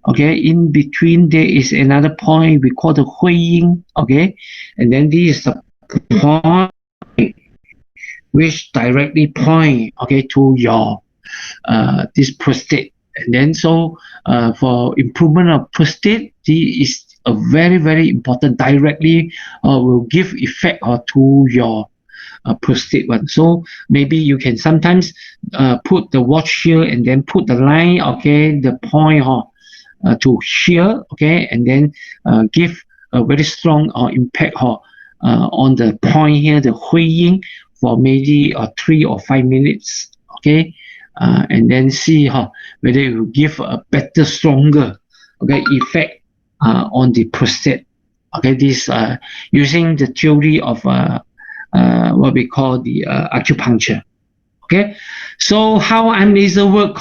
okay, in between there is another point we call the 会阴. Okay, and then this is the point which directly point, okay, to your this prostate. And then so for improvement of prostate, this is a very, very important, directly will give effect to your prostate one. So maybe you can sometimes put the watch here, and then put the line, okay, the point to here, okay, and then give a very strong impact on the point here, the 会阴, for maybe 3 or 5 minutes. Okay, and then see whether it will give a better, stronger, okay, effect on the prostate. Okay, this using the theory of what we call the acupuncture. Okay, so how IM laser work?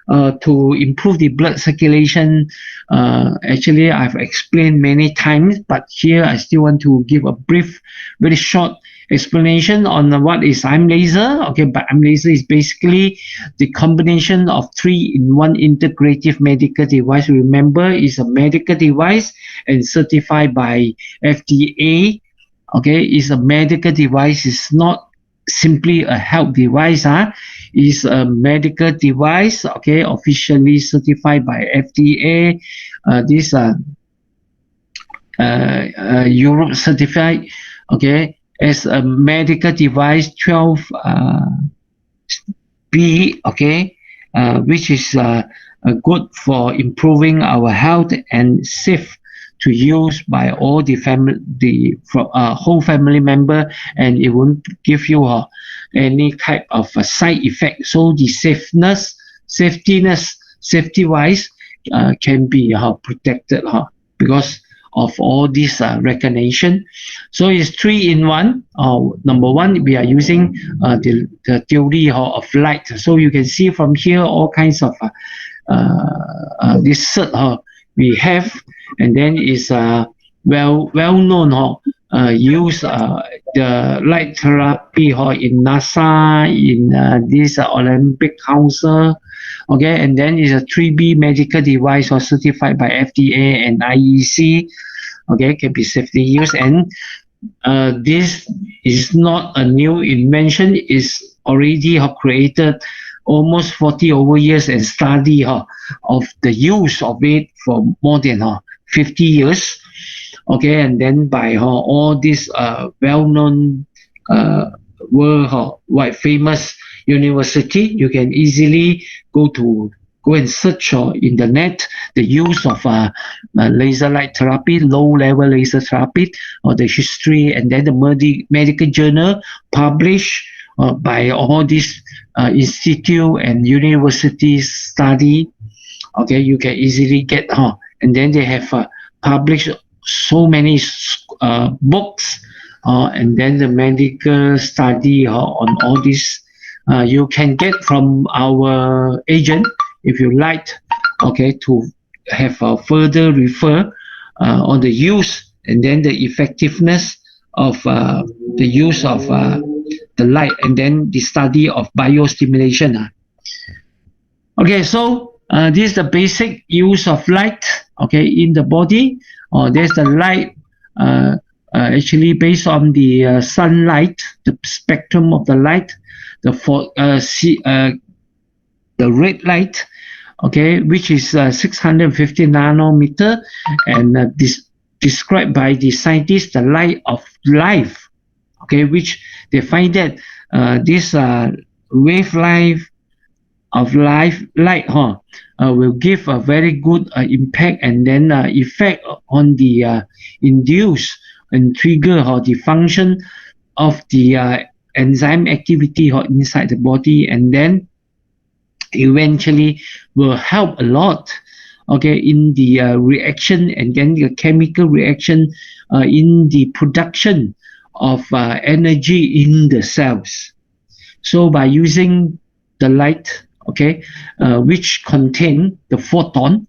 to improve the blood circulation. Actually, I've explained many times, but here I still want to give a brief, very short explanation on what is IM laser. Okay, but IM laser is basically the combination of 3-in-1 integrative medical device. Remember, it's a medical device and certified by FDA. Okay, it's a medical device. It's not simply a health device. Is a medical device, okay, officially certified by FDA. This Europe certified, okay, as a medical device 12B, okay, which is good for improving our health and safe to use by all the family, whole family member, and it won't give you any type of side effect. So the safety-wise can be protected because of all this recognition. So it's 3-in-1. Number one, we are using the theory of light. So you can see from here all kinds of this cert we have, and then is well known use the light therapy in NASA, in this Olympic Council, okay, and then is a 3B medical device or certified by FDA and IEC, okay, can be safely used. And this is not a new invention, is already created almost 40 over years and study of the use of it for more than 50 years. Okay, and then by all these well-known worldwide famous university, you can easily go and search in the net the use of laser light therapy, low-level laser therapy, or the history, and then the medical journal published by all these institute and universities study. Okay, you can easily get and then they have published so many books, and then the medical study on all this. You can get from our agent if you like, okay, to have a further refer on the use and then the effectiveness of the use of the light, and then the study of biostimulation. Okay, so this is the basic use of light, okay, in the body. There's the light actually based on the sunlight, the spectrum of the light, the red light, okay, which is 650 nanometer, and described by the scientists the light of life, okay, which they find that this wavelength of light will give a very good impact and then effect on the induce and trigger the function of the enzyme activity inside the body, and then eventually will help a lot, okay, in the reaction and then the chemical reaction in the production of energy in the cells. So by using the light, okay, which contain the photon,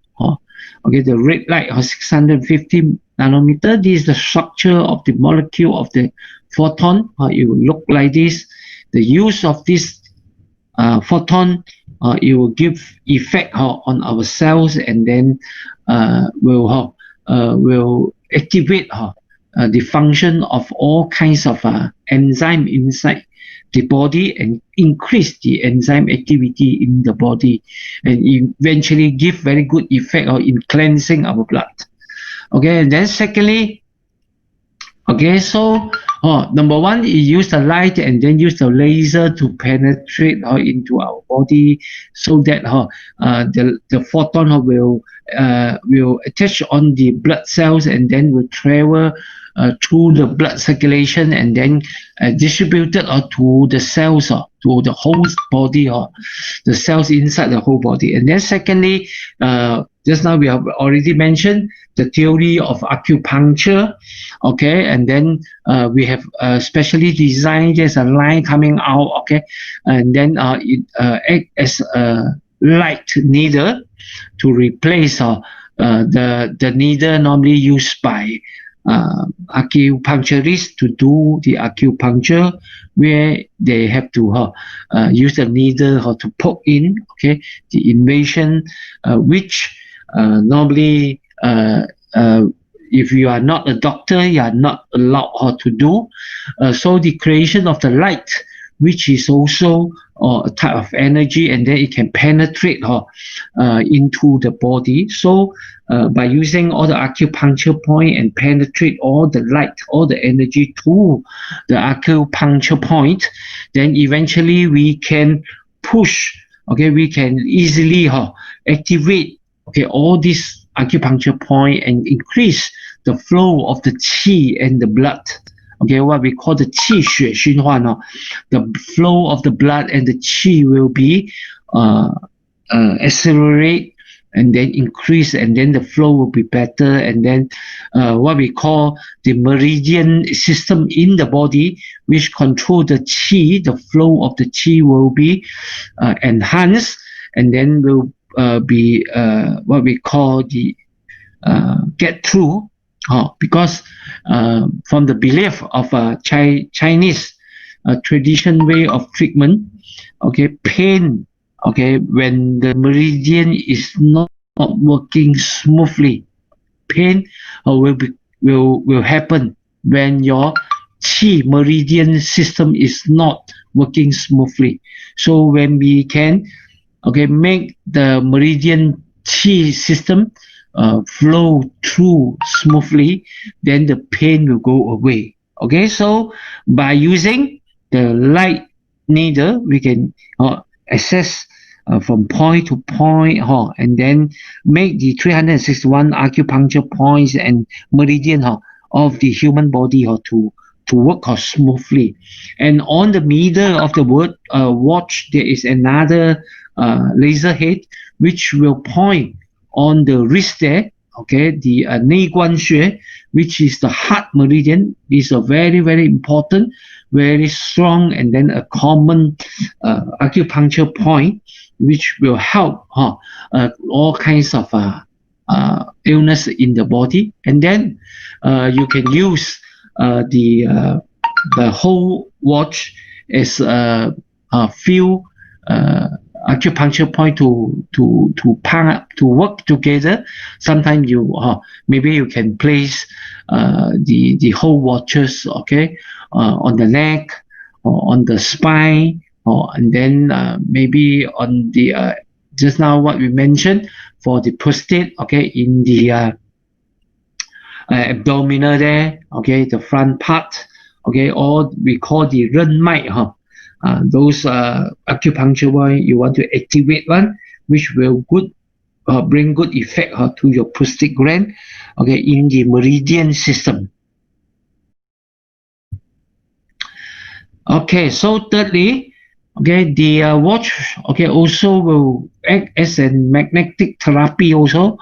okay, the red light 650 nanometer, this is the structure of the molecule of the photon. It will look like this. The use of this photon, it will give effect on our cells, and then will activate the function of all kinds of enzyme inside the body and increase the enzyme activity in the body, and eventually give very good effect in cleansing our blood. Okay, and then secondly, okay, so number one, you use the light and then use the laser to penetrate into our body, so that the photon will attach on the blood cells and then will travel through the blood circulation and then distributed to the cells, to the whole body, the cells inside the whole body. And then secondly, just now we have already mentioned the theory of acupuncture, okay, and then we have specially designed, there's a line coming out, okay, and then it acts as a light needle to replace the needle normally used by acupuncturists to do the acupuncture, where they have to use the needle to poke in, okay, the invasion, which normally if you are not a doctor, you are not allowed to do. So the creation of the light, which is also a type of energy, and then it can penetrate into the body. So by using all the acupuncture point and penetrate all the light, all the energy to the acupuncture point, then eventually we can push, okay, we can easily activate, okay, all these acupuncture point and increase the flow of the qi and the blood. Okay, what we call the qi xue xun huan, the flow of the blood and the qi will be accelerate and then increase, and then the flow will be better, and then what we call the meridian system in the body, which control the qi, the flow of the qi will be enhanced, and then will be what we call the get through. Because from the belief of Chinese tradition way of treatment, okay, pain, okay, when the meridian is not working smoothly, pain will happen when your qi meridian system is not working smoothly. So when we can, okay, make the meridian qi system flow through smoothly, then the pain will go away. Okay, so by using the light needle, we can access from point to point, and then make the 361 acupuncture points and meridian of the human body to work smoothly. And on the middle of the watch, there is another laser head which will point on the wrist there, okay, the Nei Guan Xue, which is the heart meridian, is a very, very important, very strong, and then a common acupuncture point, which will help all kinds of illness in the body. And then you can use the whole watch as a few acupuncture point to work together. Sometimes you maybe you can place the whole watches, okay, on the neck or on the spine, and then maybe on the just now what we mentioned for the prostate, okay, in the abdominal there, okay, the front part, okay, or we call the ren mai, those acupuncture one you want to activate one, which will bring good effect to your prostate gland, okay, in the meridian system. Okay, so thirdly, okay, the watch, okay, also will act as a magnetic therapy also,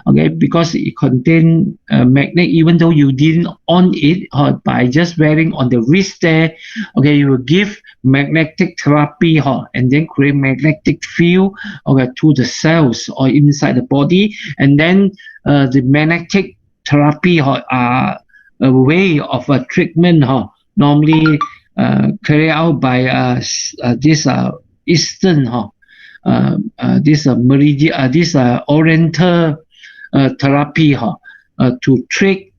okay, because it contains magnet. Even though you didn't on it, by just wearing on the wrist there, okay, you will give magnetic therapy, and then create magnetic field, okay, to the cells or inside the body. And then the magnetic therapy are a way of a treatment, normally carried out by this Eastern, this meridian, this Oriental therapy, to treat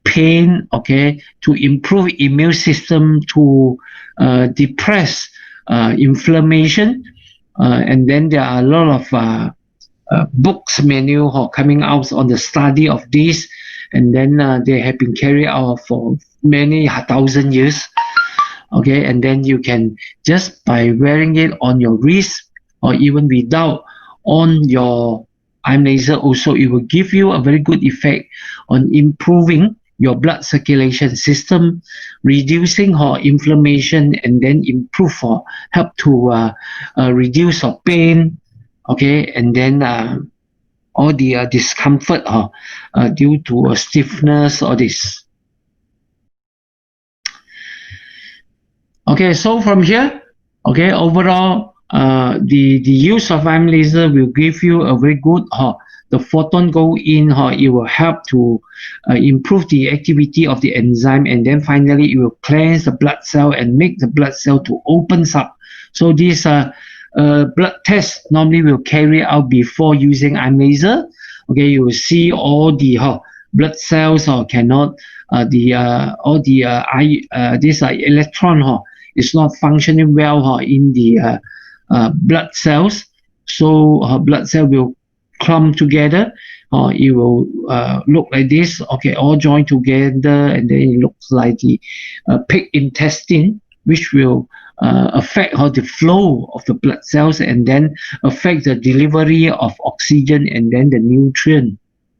pain, okay, to improve immune system, to depress inflammation, and then there are a lot of books, manual coming out on the study of this, and then they have been carried out for many thousand years, okay, and then you can just by wearing it on your wrist or even without on your eye laser also, it will give you a very good effect on improving your blood circulation system, reducing inflammation, and then improve help to reduce pain, okay, and then all the discomfort due to stiffness or this. Okay, so from here, okay, overall, the use of IM laser will give you a very good the photon go in, it will help to improve the activity of the enzyme, and then finally it will cleanse the blood cell and make the blood cell to opens up. So this blood test normally will carry out before using IM laser. Okay, you will see all the blood cells cannot this electron is not functioning well in the blood cells. So blood cell will clump together. It will look like this. Okay, all joined together, and then it looks like the pig intestine, which will affect the flow of the blood cells, and then affect the delivery of oxygen and then the nutrient,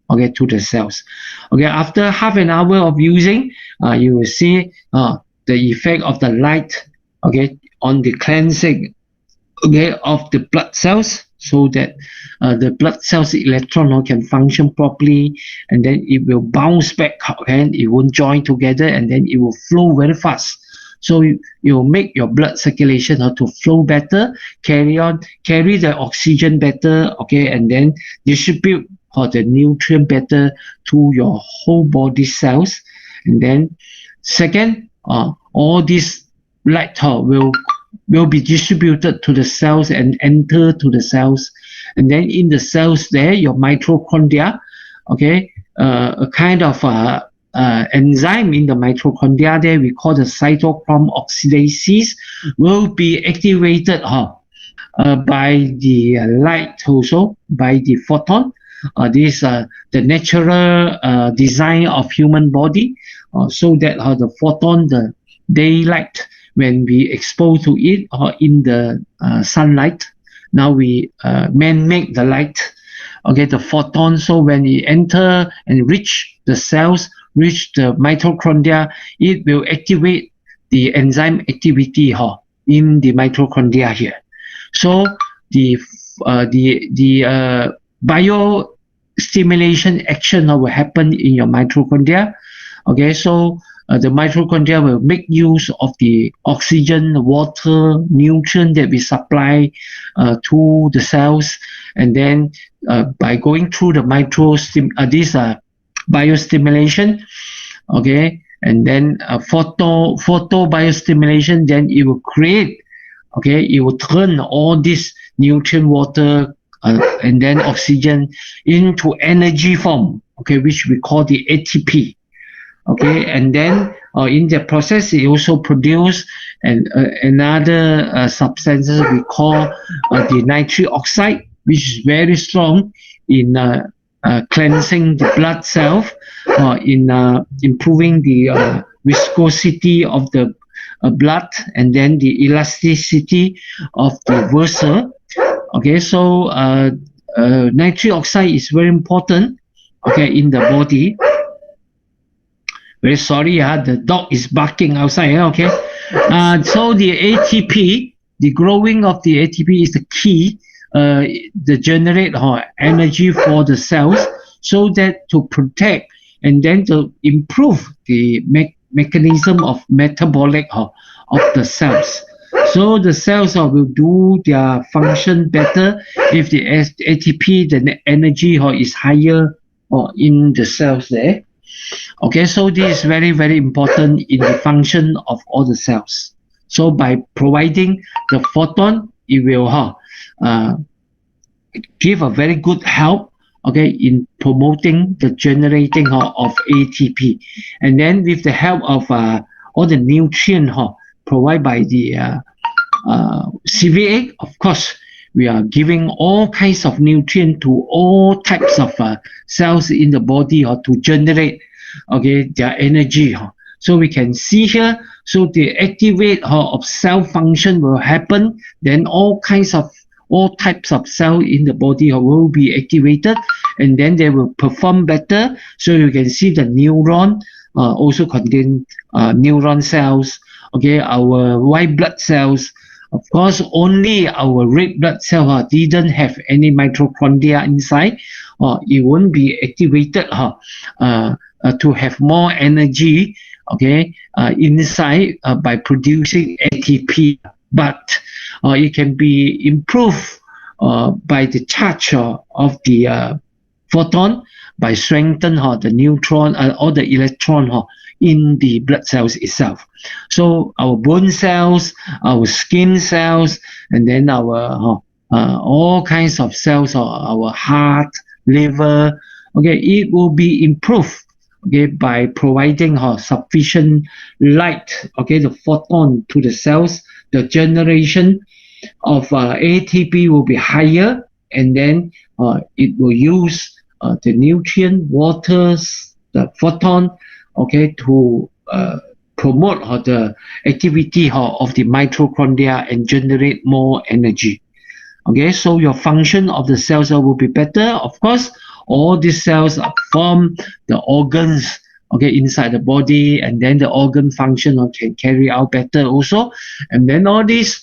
okay, to the cells. Okay, after half an hour of using, you will see the effect of the light, okay, on the cleansing, okay, of the blood cells, so that the blood cells electron can function properly, and then it will bounce back, and it won't join together, and then it will flow very fast. So it will make your blood circulation to flow better, carry the oxygen better, okay, and then distribute the nutrient better to your whole body cells. And then second, all this light will be distributed to the cells and enter to the cells, and then in the cells there, your mitochondria, okay, a kind of enzyme in the mitochondria there, we call the cytochrome oxidase, will be activated by the light, also by the photon. This the natural design of human body, so that the photon, the daylight, when we expose to it in the sunlight, now we man-make the light, okay, the photon. So when it enter and reach the cells, reach the mitochondria, it will activate the enzyme activity in the mitochondria here. So the biostimulation action will happen in your mitochondria. Okay, so the mitochondria will make use of the oxygen, water, nutrient that we supply to the cells, and then by going through the biostimulation, okay, and then photo biostimulation, then it will create, okay, it will turn all this nutrient, water, and then oxygen into energy form, okay, which we call the ATP. Okay, and then in the process, it also produce another substances we call the nitric oxide, which is very strong in cleansing the blood cells, in improving the viscosity of the blood, and then the elasticity of the vessel. Okay, so nitric oxide is very important, okay, in the body. Very sorry, the dog is barking outside. Okay, so the ATP, the growing of the ATP is the key, to generate energy for the cells, so that to protect and then to improve the mechanism of metabolic of the cells. So the cells will do their function better if the ATP, the energy is higher in the cells there. Okay, so this is very, very important in the function of all the cells. So by providing the photon, it will give a very good help, okay, in promoting the generating of ATP. And then with the help of all the nutrient provided by the CVA, of course, we are giving all kinds of nutrient to all types of cells in the body to generate, okay, their energy. So we can see here, so the activate of cell function will happen, then all types of cells in the body will be activated, and then they will perform better. So you can see the neuron also contain neuron cells, okay, our white blood cells. Of course, only our red blood cell didn't have any mitochondria inside, it won't be activated to have more energy, okay, inside by producing ATP. But it can be improved by the charge of the photon by strengthen the neutron or the electron in the blood cells itself. So our bone cells, our skin cells, and then our all kinds of cells, our heart, liver, okay, it will be improved, okay, by providing sufficient light, okay, the photon to the cells. The generation of ATP will be higher, and then it will use the nutrient, waters, the photon, okay, to promote the activity of the mitochondria and generate more energy. Okay, so your function of the cells will be better. Of course, all these cells form the organs, okay, inside the body, and then the organ function can carry out better also. And then all these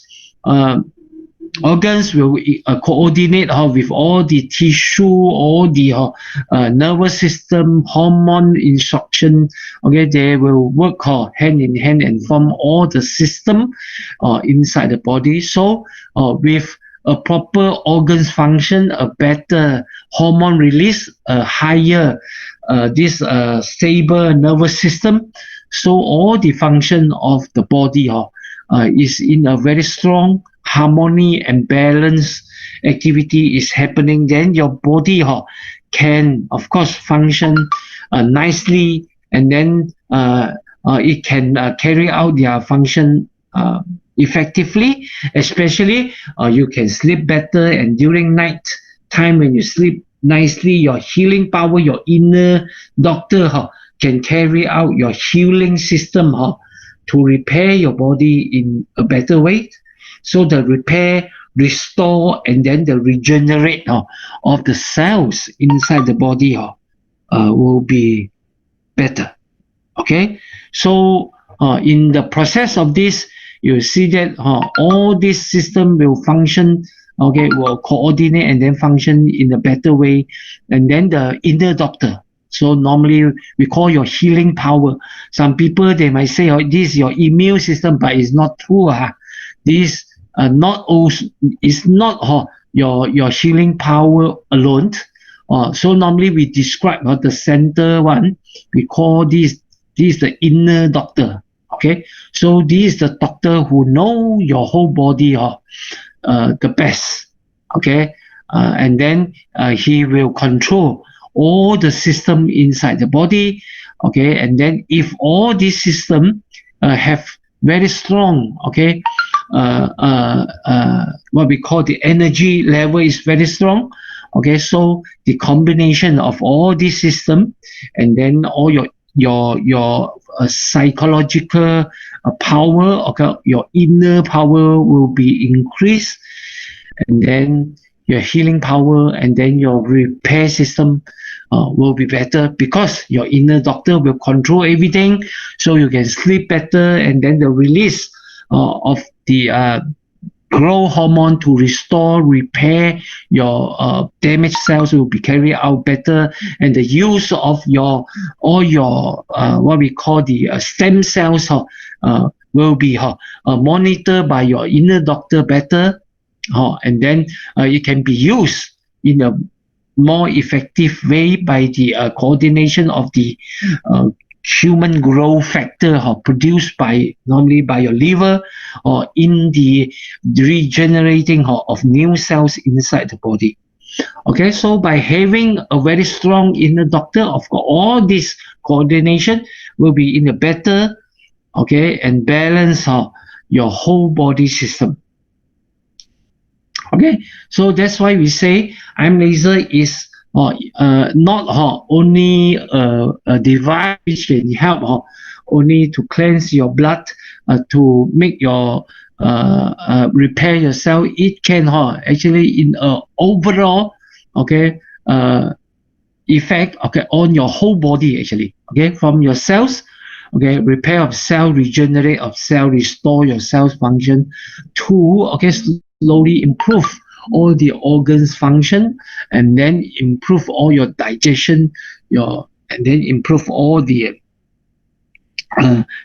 organs will coordinate with all the tissue, all the nervous system, hormone instruction. Okay, they will work hand in hand and form all the system inside the body. So with a proper organs function, a better hormone release, a higher this stable nervous system. So all the function of the body is in a very strong harmony and balance activity is happening. Then your body can, of course, function nicely, and then it can carry out their function effectively. Especially you can sleep better, and during night time when you sleep nicely, your healing power, your inner doctor can carry out your healing system to repair your body in a better way. So the repair, restore, and then the regenerate of the cells inside the body will be better. Okay, so in the process of this, you see that all this system will function, okay, will coordinate and then function in a better way. And then the inner doctor. So normally we call your healing power. Some people, they might say, this is your immune system, but it's not true. This is not your healing power alone. So normally we describe the center one. We call this the inner doctor. Okay, so this is the doctor who know your whole body the best. Okay, and then he will control all the system inside the body. Okay, and then if all these system have very strong, okay, what we call the energy level is very strong. Okay, so the combination of all this system, and then all your psychological power, okay, your inner power will be increased, and then your healing power, and then your repair system will be better, because your inner doctor will control everything, so you can sleep better, and then the release of the growth hormone to restore, repair your damaged cells will be carried out better, and the use of all your what we call the stem cells will be monitored by your inner doctor better, and then it can be used in a more effective way by the coordination of the human growth factor produced normally by your liver, or in the regenerating of new cells inside the body. Okay, so by having a very strong inner doctor, of course, all this coordination will be in a better, okay, and balance your whole body system. Okay, so that's why we say I'm laser is not only a device which can help only to cleanse your blood, to make your repair yourself. It can actually in a overall, okay, effect, okay, on your whole body actually, okay, from your cells, okay, repair of cell, regenerate of cell, restore your cells function, to okay, slowly improve all the organs function, and then improve all your digestion, and then improve all the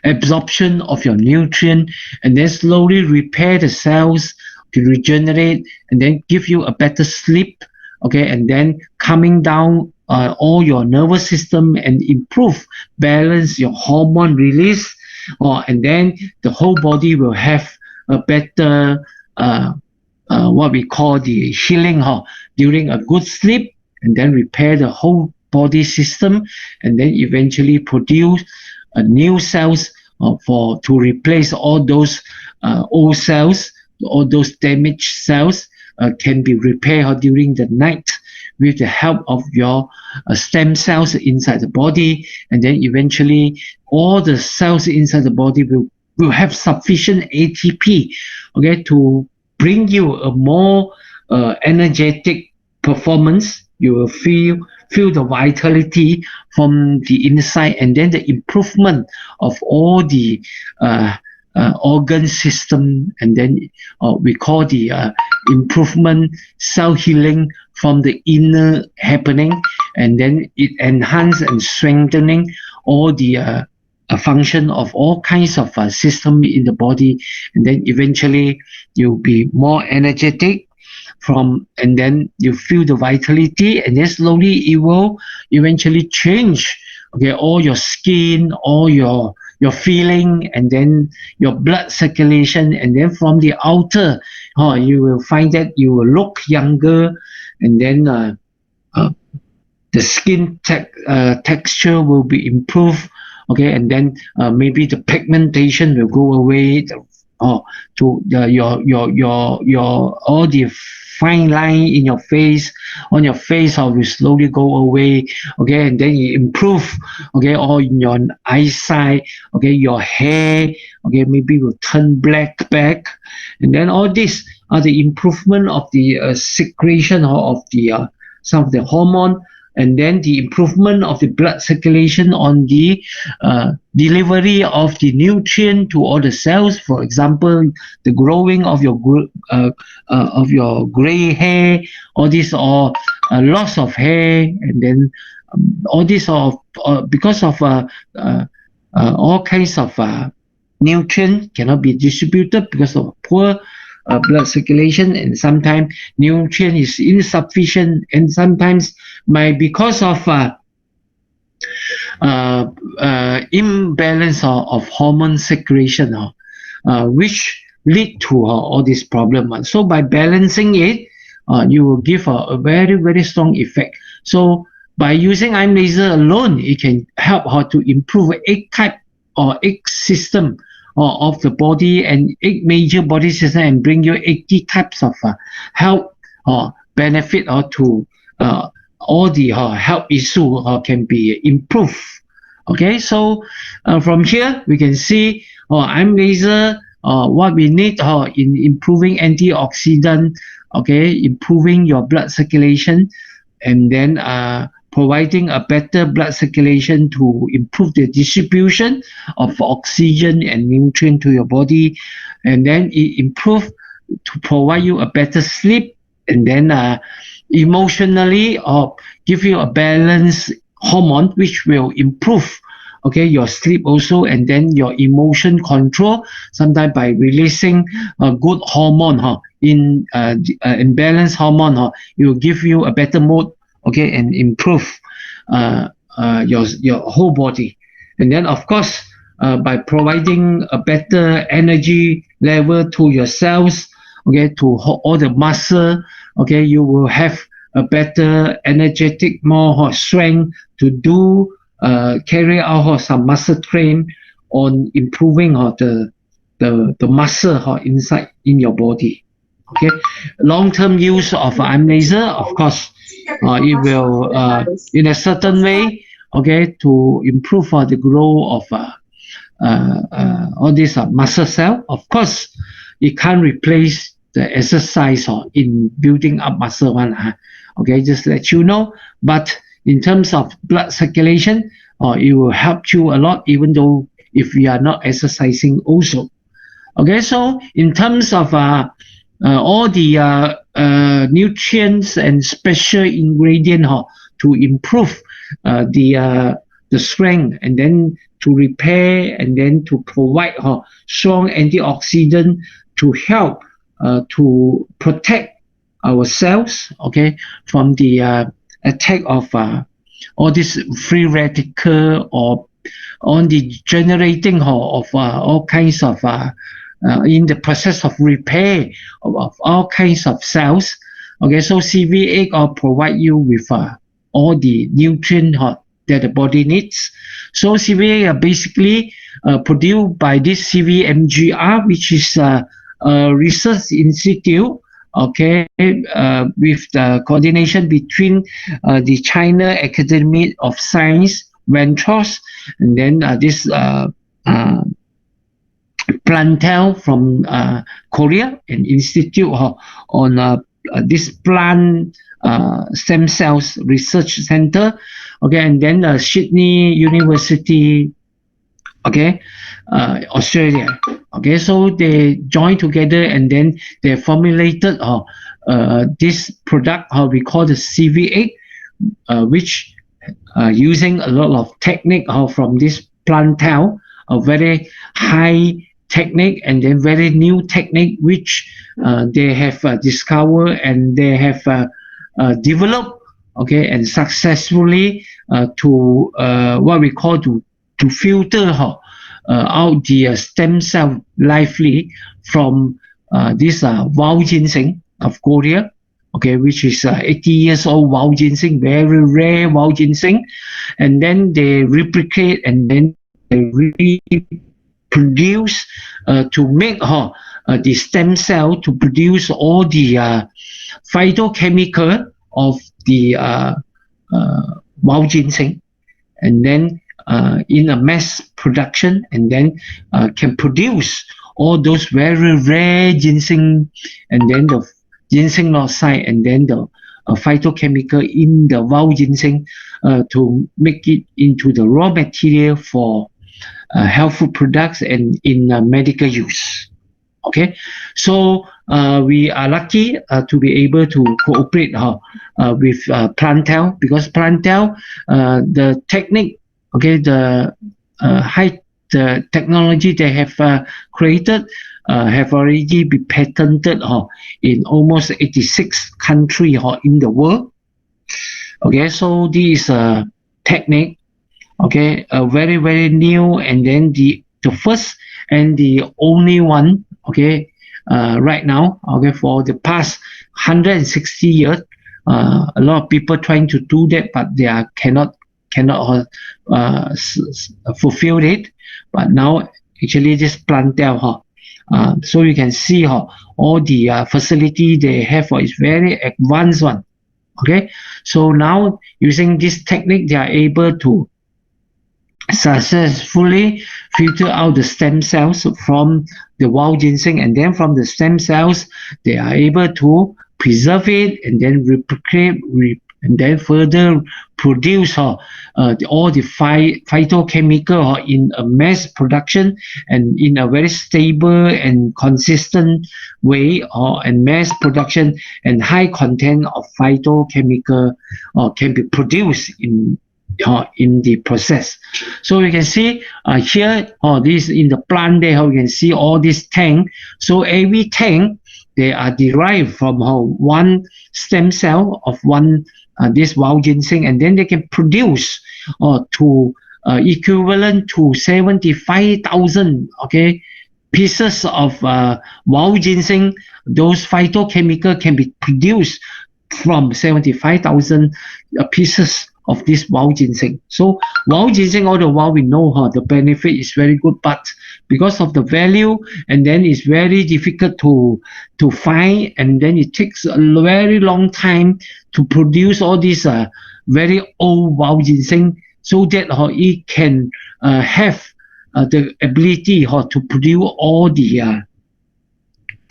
absorption of your nutrient, and then slowly repair the cells, to regenerate, and then give you a better sleep, okay, and then calming down all your nervous system and improve balance your hormone release, and then the whole body will have a better what we call the healing during a good sleep, and then repair the whole body system, and then eventually produce new cells to replace all those old cells, all those damaged cells can be repaired during the night with the help of your stem cells inside the body, and then eventually all the cells inside the body will have sufficient ATP, okay, to bring you a more energetic performance. You will feel the vitality from the inside, and then the improvement of all the organ system, and then we call the improvement cell healing from the inner happening, and then it enhance and strengthening all the a function of all kinds of system in the body, and then eventually you'll be more energetic and then you feel the vitality, and then slowly it will eventually change, okay, all your skin, all your feeling, and then your blood circulation, and then from the outer, you will find that you will look younger, and then the skin texture will be improved, okay, and then maybe the pigmentation will go away, to your all the fine line in your face, on your face, will slowly go away, okay, and then you improve, okay, all in your eyesight, okay, your hair, okay, maybe will turn black back, and then all this are the improvement of the secretion of the some of the hormone, and then the improvement of the blood circulation on the delivery of the nutrient to all the cells. For example, the growing of your gray hair, all this, or loss of hair, and then all this because of all kinds of nutrient cannot be distributed because of poor blood circulation, and sometimes nutrient is insufficient, and sometimes because of imbalance of hormone secretion, which lead to all this problem. So by balancing it, you will give a very, very strong effect. So by using iron laser alone, it can help to improve egg type or egg system of the body, and 8 major body system, and bring you 80 types of health benefit to all the health issue can be improved. Okay, so from here we can see iron laser, what we need in improving antioxidant, okay, improving your blood circulation, and then providing a better blood circulation to improve the distribution of oxygen and nutrient to your body, and then it improve to provide you a better sleep, and then emotionally give you a balanced hormone which will improve, okay, your sleep also, and then your emotion control, sometimes by releasing a good hormone in balanced hormone, it will give you a better mood, okay, and improve your whole body. And then of course by providing a better energy level to your cells, okay, to all the muscle, okay, you will have a better energetic, more strength to do carry out some muscle train on improving the muscle inside in your body. Okay, long-term use of iron laser, of course, it will in a certain way, okay, to improve the growth of all these muscle cell. Of course, it can't replace the exercise in building up muscle one. Okay, just let you know. But in terms of blood circulation, it will help you a lot, even though if you are not exercising also. Okay, so in terms of all the nutrients and special ingredient to improve the strength, and then to repair, and then to provide strong antioxidant to help to protect ourselves, okay, from the attack of all this free radical or on the generating of all kinds of in the process of repair of all kinds of cells. Okay, so CV8 provide you with all the nutrient that the body needs. So CV8 are basically produced by this CVMGR, which is a research institute, okay, with the coordination between the China Academy of Science, Ventros, and then this Plantel from Korea, an institute on this plant stem cells research center, okay, and then Sydney University, okay, Australia, okay. So they joined together and then they formulated this product we call the CV8, which using a lot of technique from this Plantel, a very high technique and then very new technique which they have discovered and they have developed, okay, and successfully to what we call to filter out the stem cell lively from this wild ginseng of Korea, okay, which is 80 years old wild ginseng, very rare wild ginseng, and then they replicate and then they reproduce to make the stem cell to produce all the phytochemical of the wild ginseng, and then in a mass production, and then can produce all those very rare ginseng, and then the ginseng oxide, and then the phytochemical in the wild ginseng to make it into the raw material for health food products and in medical use. Okay, so we are lucky to be able to cooperate with Plantel, because Plantel, the technique, okay, the the technology they have created have already been patented in almost 86 countries in the world. Okay, so this is a technique, okay, very very new, and then the first and the only one, okay, right now, okay, for the past 160 years. A lot of people trying to do that, but they cannot fulfill it. But now actually this Plantel, so you can see all the facility they have is very advanced one. Okay, so now using this technique, they are able to successfully filter out the stem cells from the wild ginseng, and then from the stem cells they are able to preserve it and then replicate and then further produce all the phytochemical in a mass production and in a very stable and consistent way, and mass production and high content of phytochemical can be produced in the process. So you can see here, this in the plant there, you can see all this tank. So every tank, they are derived from one stem cell of one this wild ginseng, and then they can produce to equivalent to 75,000 okay pieces of wild ginseng. Those phytochemical can be produced from 75,000 pieces of this wild ginseng. So wild ginseng, all the while we know the benefit is very good, but because of the value, and then it's very difficult to find, and then it takes a very long time to produce all these very old wild ginseng, so that it can have the ability to produce all the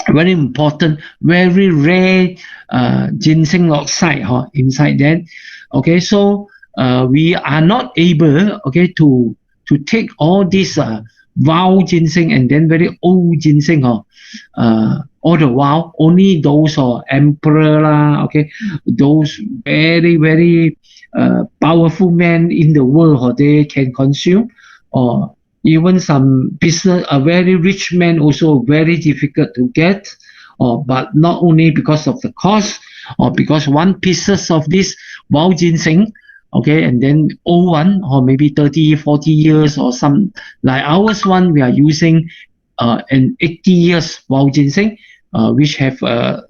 very important, very rare ginseng oxide inside that. Okay, so we are not able, okay, to take all this wild ginseng and then very old ginseng all the while. Only those emperor okay, those very very powerful men in the world they can consume, or even some business, a very rich man also very difficult to get, but not only because of the cost, or because one pieces of this wild ginseng, okay, and then old one, or maybe 30, 40 years, or some like ours one, we are using an 80 years wild ginseng, which have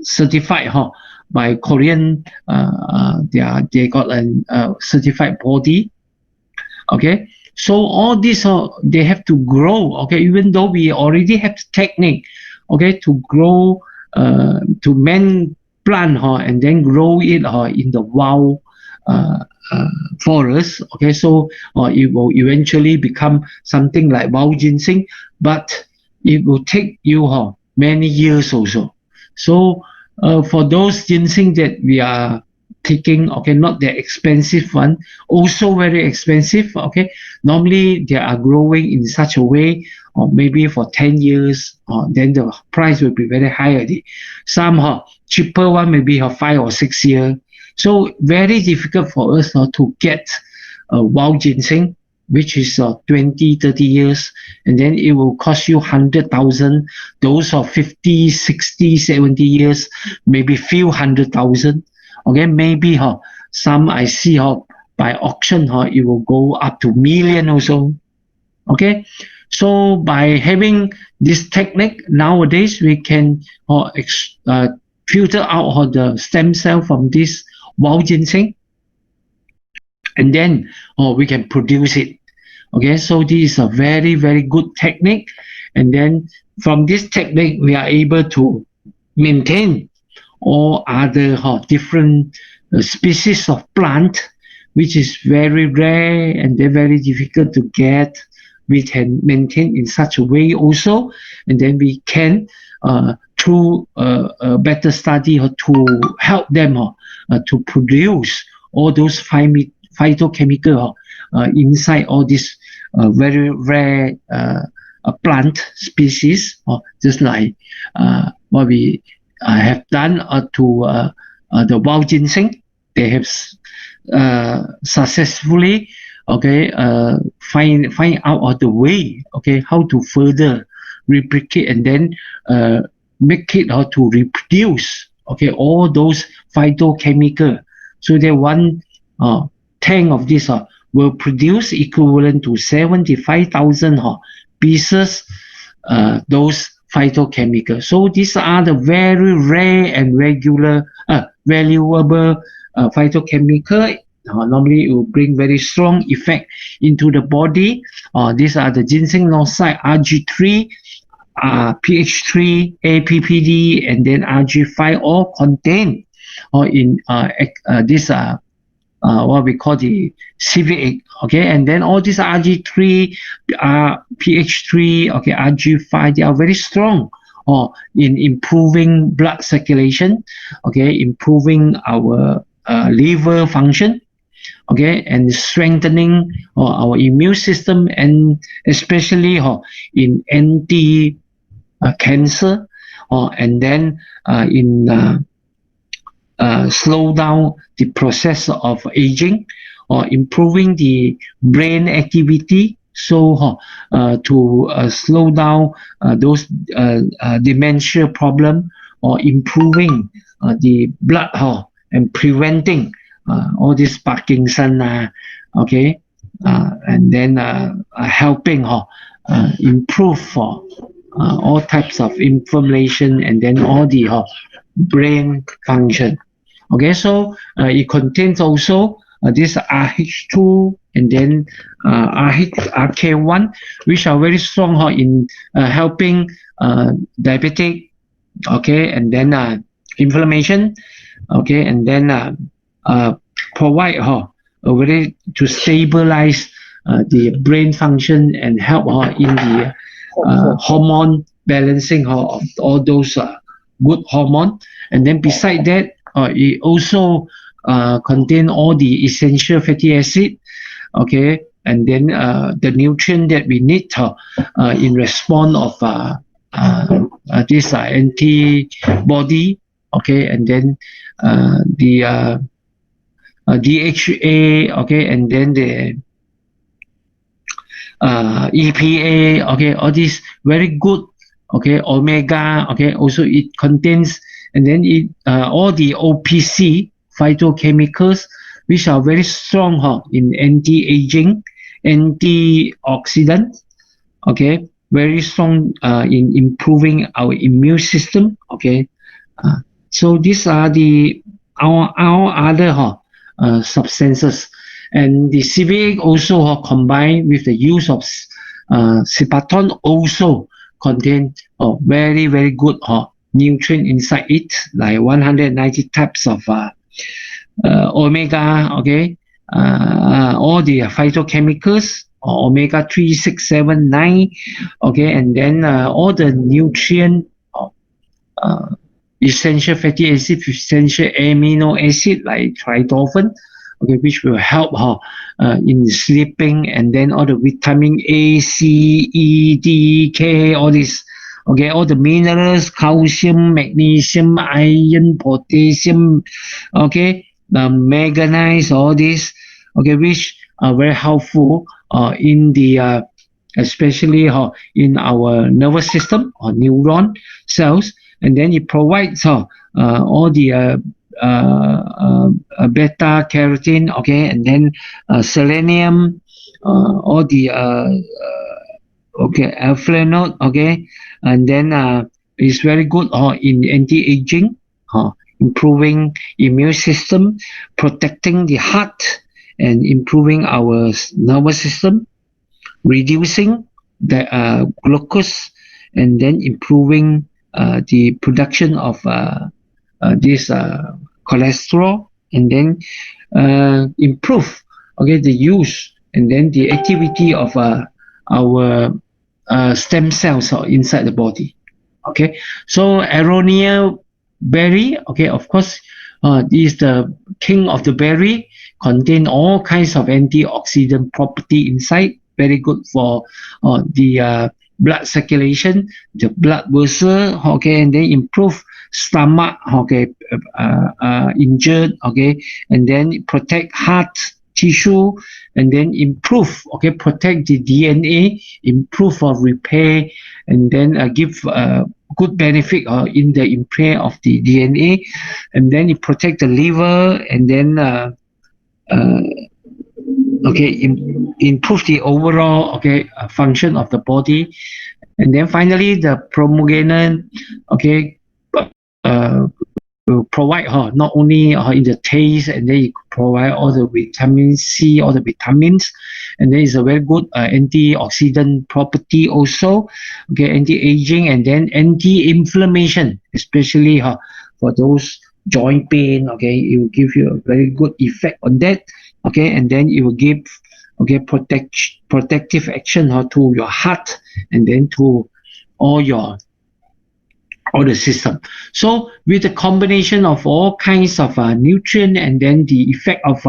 certified by Korean, they got a certified body, okay. So all this, they have to grow, okay, even though we already have the technique, okay, to grow, to plant, and then grow it in the wild forest, okay. So it will eventually become something like wild ginseng, but it will take you many years also. So for those ginseng that we are taking, okay, not the expensive one, also very expensive, okay. Normally they are growing in such a way, or maybe for 10 years, then the price will be very high already. Some cheaper one maybe 5 or 6 years. So very difficult for us to get wild ginseng, which is 20, 30 years, and then it will cost you 100,000. Those of 50, 60, 70 years, maybe few 100,000. Okay, maybe some I see by auction it will go up to million also. Okay, so by having this technique nowadays, we can filter out the stem cell from this wild ginseng, and then we can produce it. Okay, so this is a very, very good technique, and then from this technique we are able to maintain all other different species of plant, which is very rare and they're very difficult to get. We can maintain in such a way also, and then we can through a better study to help them to produce all those phytochemical inside all these very rare plant species, just like what we have done to the wild ginseng. They have successfully, okay, find out the way, okay, how to further replicate and then make it how to reproduce, okay, all those phytochemical. So that one tank of this will produce equivalent to 75,000 pieces those phytochemicals. So these are the very rare and valuable phytochemical. Normally it will bring very strong effect into the body. These are the ginseng noside, RG3, PH3, APPD, and then RG5, all contained in this what we call the CVA, okay, and then all these RG3, PH3, okay, RG5, they are very strong in improving blood circulation, okay, improving our liver function, okay, and strengthening our immune system, and especially in anti-cancer, and then in slow down the process of aging, or improving the brain activity, so to slow down those dementia problem, or improving the blood and preventing all this Parkinson, okay, and then helping improve all types of inflammation, and then all the brain function. Okay, so it contains also this RH2 and then RK1, which are very strong in helping diabetic, okay, and then inflammation, okay, and then provide a way to stabilize the brain function and help in the hormone balancing of all those good hormone. And then beside that, it also contain all the essential fatty acid, okay, and then the nutrient that we need in response of this antibody, okay, and then the DHA, okay, and then the EPA, okay, all these very good okay, omega, okay, also it contains, and then it all the OPC phytochemicals, which are very strong in anti-aging, antioxidant, okay, very strong in improving our immune system, okay. So these are our other substances, and the CBA also combined with the use of Sipaton also contain very good nutrient inside it, like 190 types of omega, okay, all the phytochemicals, omega 3, 6, 7, 9, okay, and then all the nutrient, uh, essential fatty acid, essential amino acid like tryptophan, okay, which will help in sleeping, and then all the vitamin A, C, E, D, K, all this, okay, all the minerals, calcium, magnesium, iron, potassium, okay, the manganese, all this, okay, which are very helpful in the especially in our nervous system or neuron cells, and then it provides all the beta carotene, okay, and then selenium, all the okay, flavonoid, okay, and then it's very good in anti-aging, improving immune system, protecting the heart, and improving our nervous system, reducing the glucose, and then improving the production of this cholesterol, and then improve, okay, the use and then the activity of our stem cells inside the body. Okay, so aronia berry, okay, of course, is the king of the berry, contain all kinds of antioxidant property inside, very good for the blood circulation, the blood vessel, okay, and then improve stomach, okay, injured, okay, and then protect heart tissue, and then improve, okay, protect the DNA, improve for repair, and then give good benefit in the repair of the DNA, and then it protect the liver, and then okay, improve the overall, okay, function of the body, and then finally the pomegranate, okay, will provide not only in the taste, and then it provide all the vitamin C, all the vitamins, and then it's a very good antioxidant property also, okay, anti-aging, and then anti-inflammation, especially for those joint pain, okay, it will give you a very good effect on that, okay, and then it will give, okay, protective action to your heart, and then to all the system. So with the combination of all kinds of nutrient, and then the effect of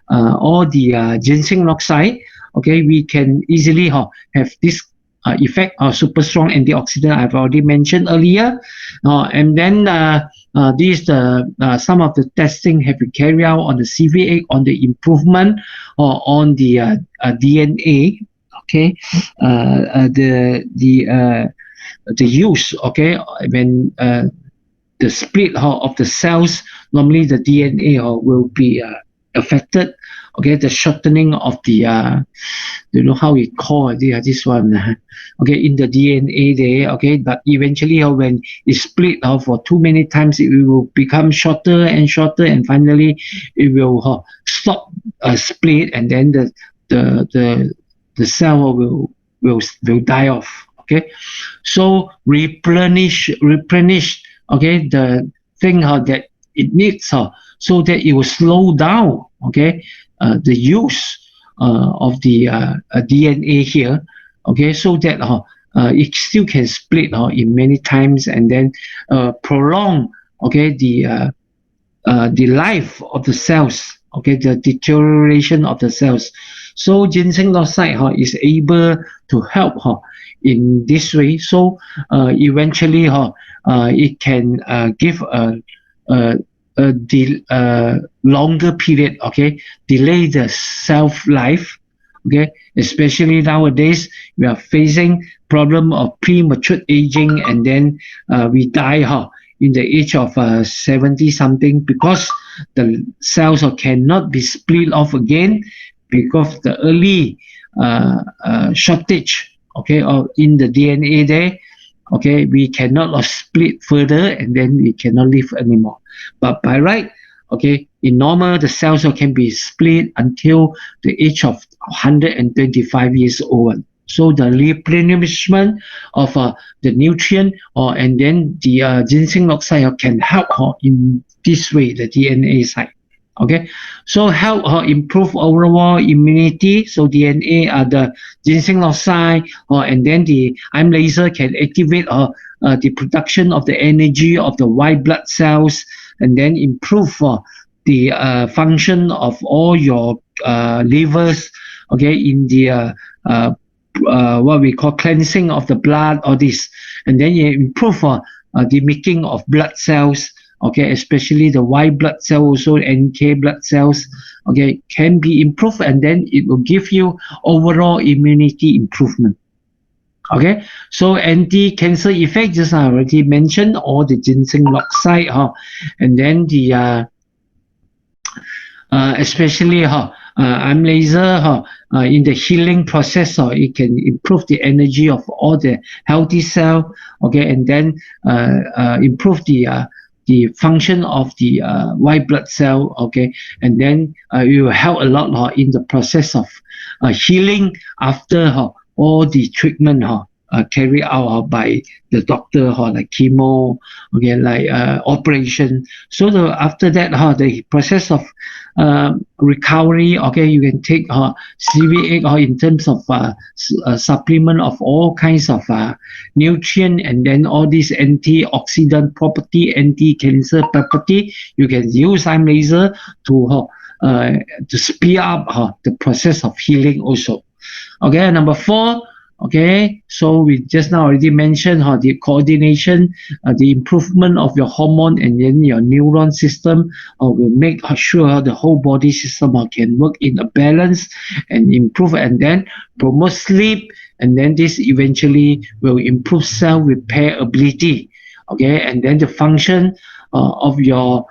all the ginseng oxide, okay, we can easily have this effect of super strong antioxidant I've already mentioned earlier, and then these some of the testing have been carried out on the CVA, on the improvement or on the DNA, okay, the use, okay, when the split of the cells, normally the DNA will be affected, okay, the shortening of the you know how we call this one, okay, in the DNA there, okay, but eventually when it split for too many times, it will become shorter and shorter, and finally it will stop split, and then the cell will die off. Okay, so replenish, okay, the thing that it needs, so that it will slow down, okay, the use of the DNA here, okay, so that it still can split in many times, and then prolong, okay, the life of the cells, okay, the deterioration of the cells. So ginseng oxide is able to help in this way. So eventually it can give a longer period, okay, delay the self life, Okay, especially nowadays we are facing problem of premature aging, and then we die in the age of 70 something, because the cells cannot be split off again because the early shortage, okay, or in the DNA there. Okay, we cannot split further, and then we cannot live anymore. But by right, okay, in normal, the cells can be split until the age of 125 years old. So the replenishment of the nutrient, and then the ginseng oxide can help in this way, the DNA side. Okay, so help improve overall immunity. So DNA are the ginseng oxide, and then the IM laser can activate the production of the energy of the white blood cells, and then improve the function of all your livers. Okay, in the what we call cleansing of the blood, all this, and then you improve the making of blood cells. Okay, especially the white blood cell, also NK blood cells, okay, can be improved, and then it will give you overall immunity improvement. Okay, so anti-cancer effect, just I already mentioned, or the ginseng oxide, and then the especially IM laser in the healing process, it can improve the energy of all the healthy cell, okay, and then improve the function of the white blood cell, okay, and then it will help a lot in the process of healing after all the treatment carried out by the doctor, like chemo, okay, like operation. So after that, the process of recovery, okay, you can take CVA in terms of supplement of all kinds of nutrient, and then all these antioxidant property, anti-cancer property, you can use IM laser to speed up the process of healing also. Okay, number 4. Okay, so we just now already mentioned the coordination, the improvement of your hormone and then your neuron system will make sure the whole body system can work in a balance and improve, and then promote sleep, and then this eventually will improve cell repair ability. Okay, and then the function of your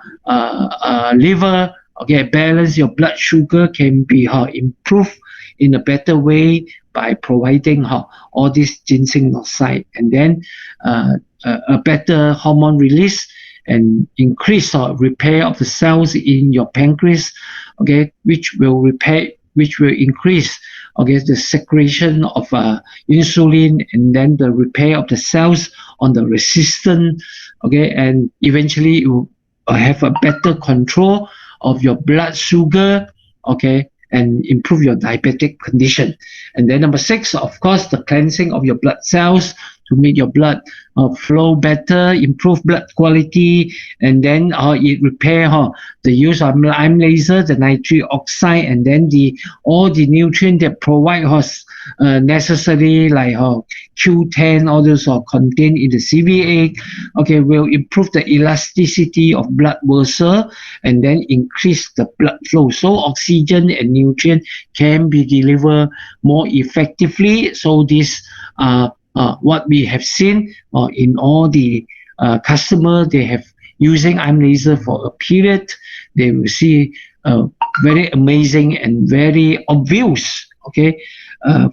liver, okay, balance your blood sugar can be improved in a better way by providing all this ginseng oxide, and then a better hormone release and increase repair of the cells in your pancreas, okay, which will increase, okay, the secretion of insulin, and then the repair of the cells on the resistant, okay, and eventually it will have a better control of your blood sugar, okay, and improve your diabetic condition. And then number 6, of course, the cleansing of your blood cells to make your blood flow better, improve blood quality, and then it repair the use of IM laser, the nitric oxide, and then all the nutrients that provide necessary, like Q10, all those are contained in the CVA, okay, will improve the elasticity of blood vessel and then increase the blood flow. So oxygen and nutrient can be delivered more effectively. So this what we have seen in all the customers, they have using IM laser for a period, they will see very amazing and very obvious, okay,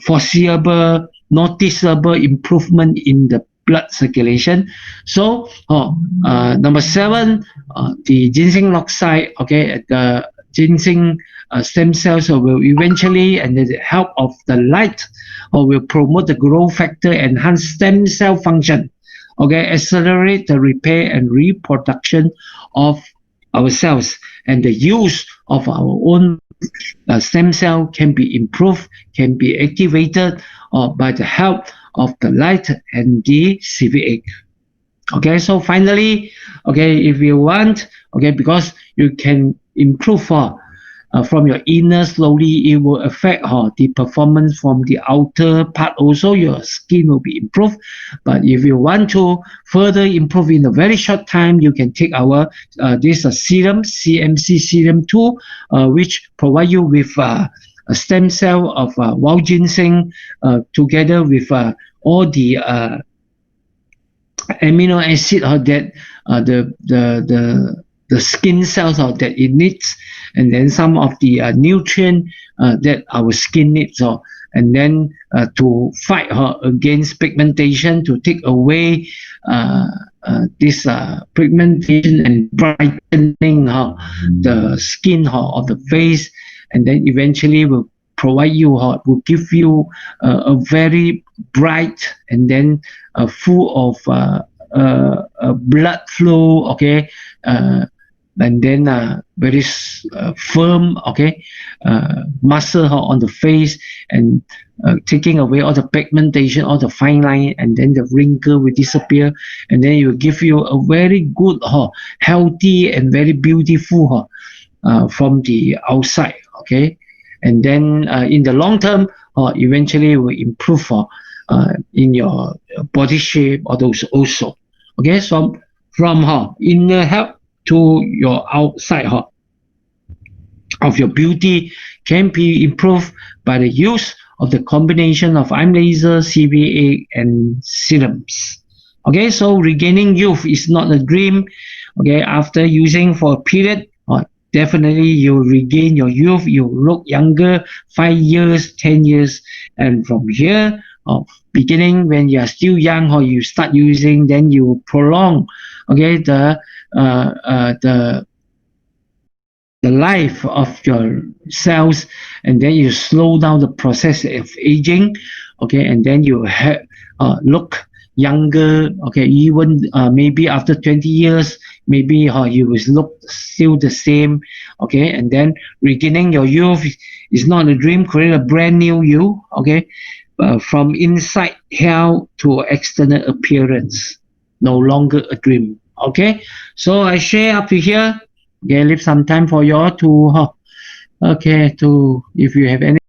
foreseeable, noticeable improvement in the blood circulation. So number 7, the ginseng oxide, okay, the ginseng stem cells will eventually, and the help of the light, will promote the growth factor, enhance stem cell function, okay, accelerate the repair and reproduction of our cells, and the use of our own stem cell can be improved, can be activated by the help of the light and the CVA. Okay, so finally, okay, if you want, okay, because you can improve from your inner slowly, it will affect the performance from the outer part also. Your skin will be improved. But if you want to further improve in a very short time, you can take our this serum, CMC serum 2, which provide you with stem cell of wild ginseng together with all the amino acid that the skin cells that it needs, and then some of the nutrient that our skin needs, and then to fight against pigmentation, to take away this pigmentation and brightening the skin of the face, and then eventually will provide you will give you a very bright and then full of blood flow, okay, and then very firm, okay, muscle on the face, and taking away all the pigmentation, all the fine line, and then the wrinkle will disappear, and then it will give you a very good, healthy and very beautiful from the outside, okay, and then in the long term, eventually will improve in your body shape or those also, okay. So from inner health to your outside of your beauty can be improved by the use of the combination of IM laser, CBA, and serums. Okay, so regaining youth is not a dream. Okay, after using for a period, definitely you regain your youth. You look younger, 5 years, 10 years, and from here, beginning when you are still young, or you start using, then you prolong, okay, the life of your cells, and then you slow down the process of aging, okay, and then you look younger, okay, even maybe after 20 years, maybe you will look still the same, okay, and then regaining your youth is not a dream, create a brand new you, okay, from inside health to external appearance, no longer a dream, okay. So I share up to here. Okay, leave some time for you all to, okay, to, if you have any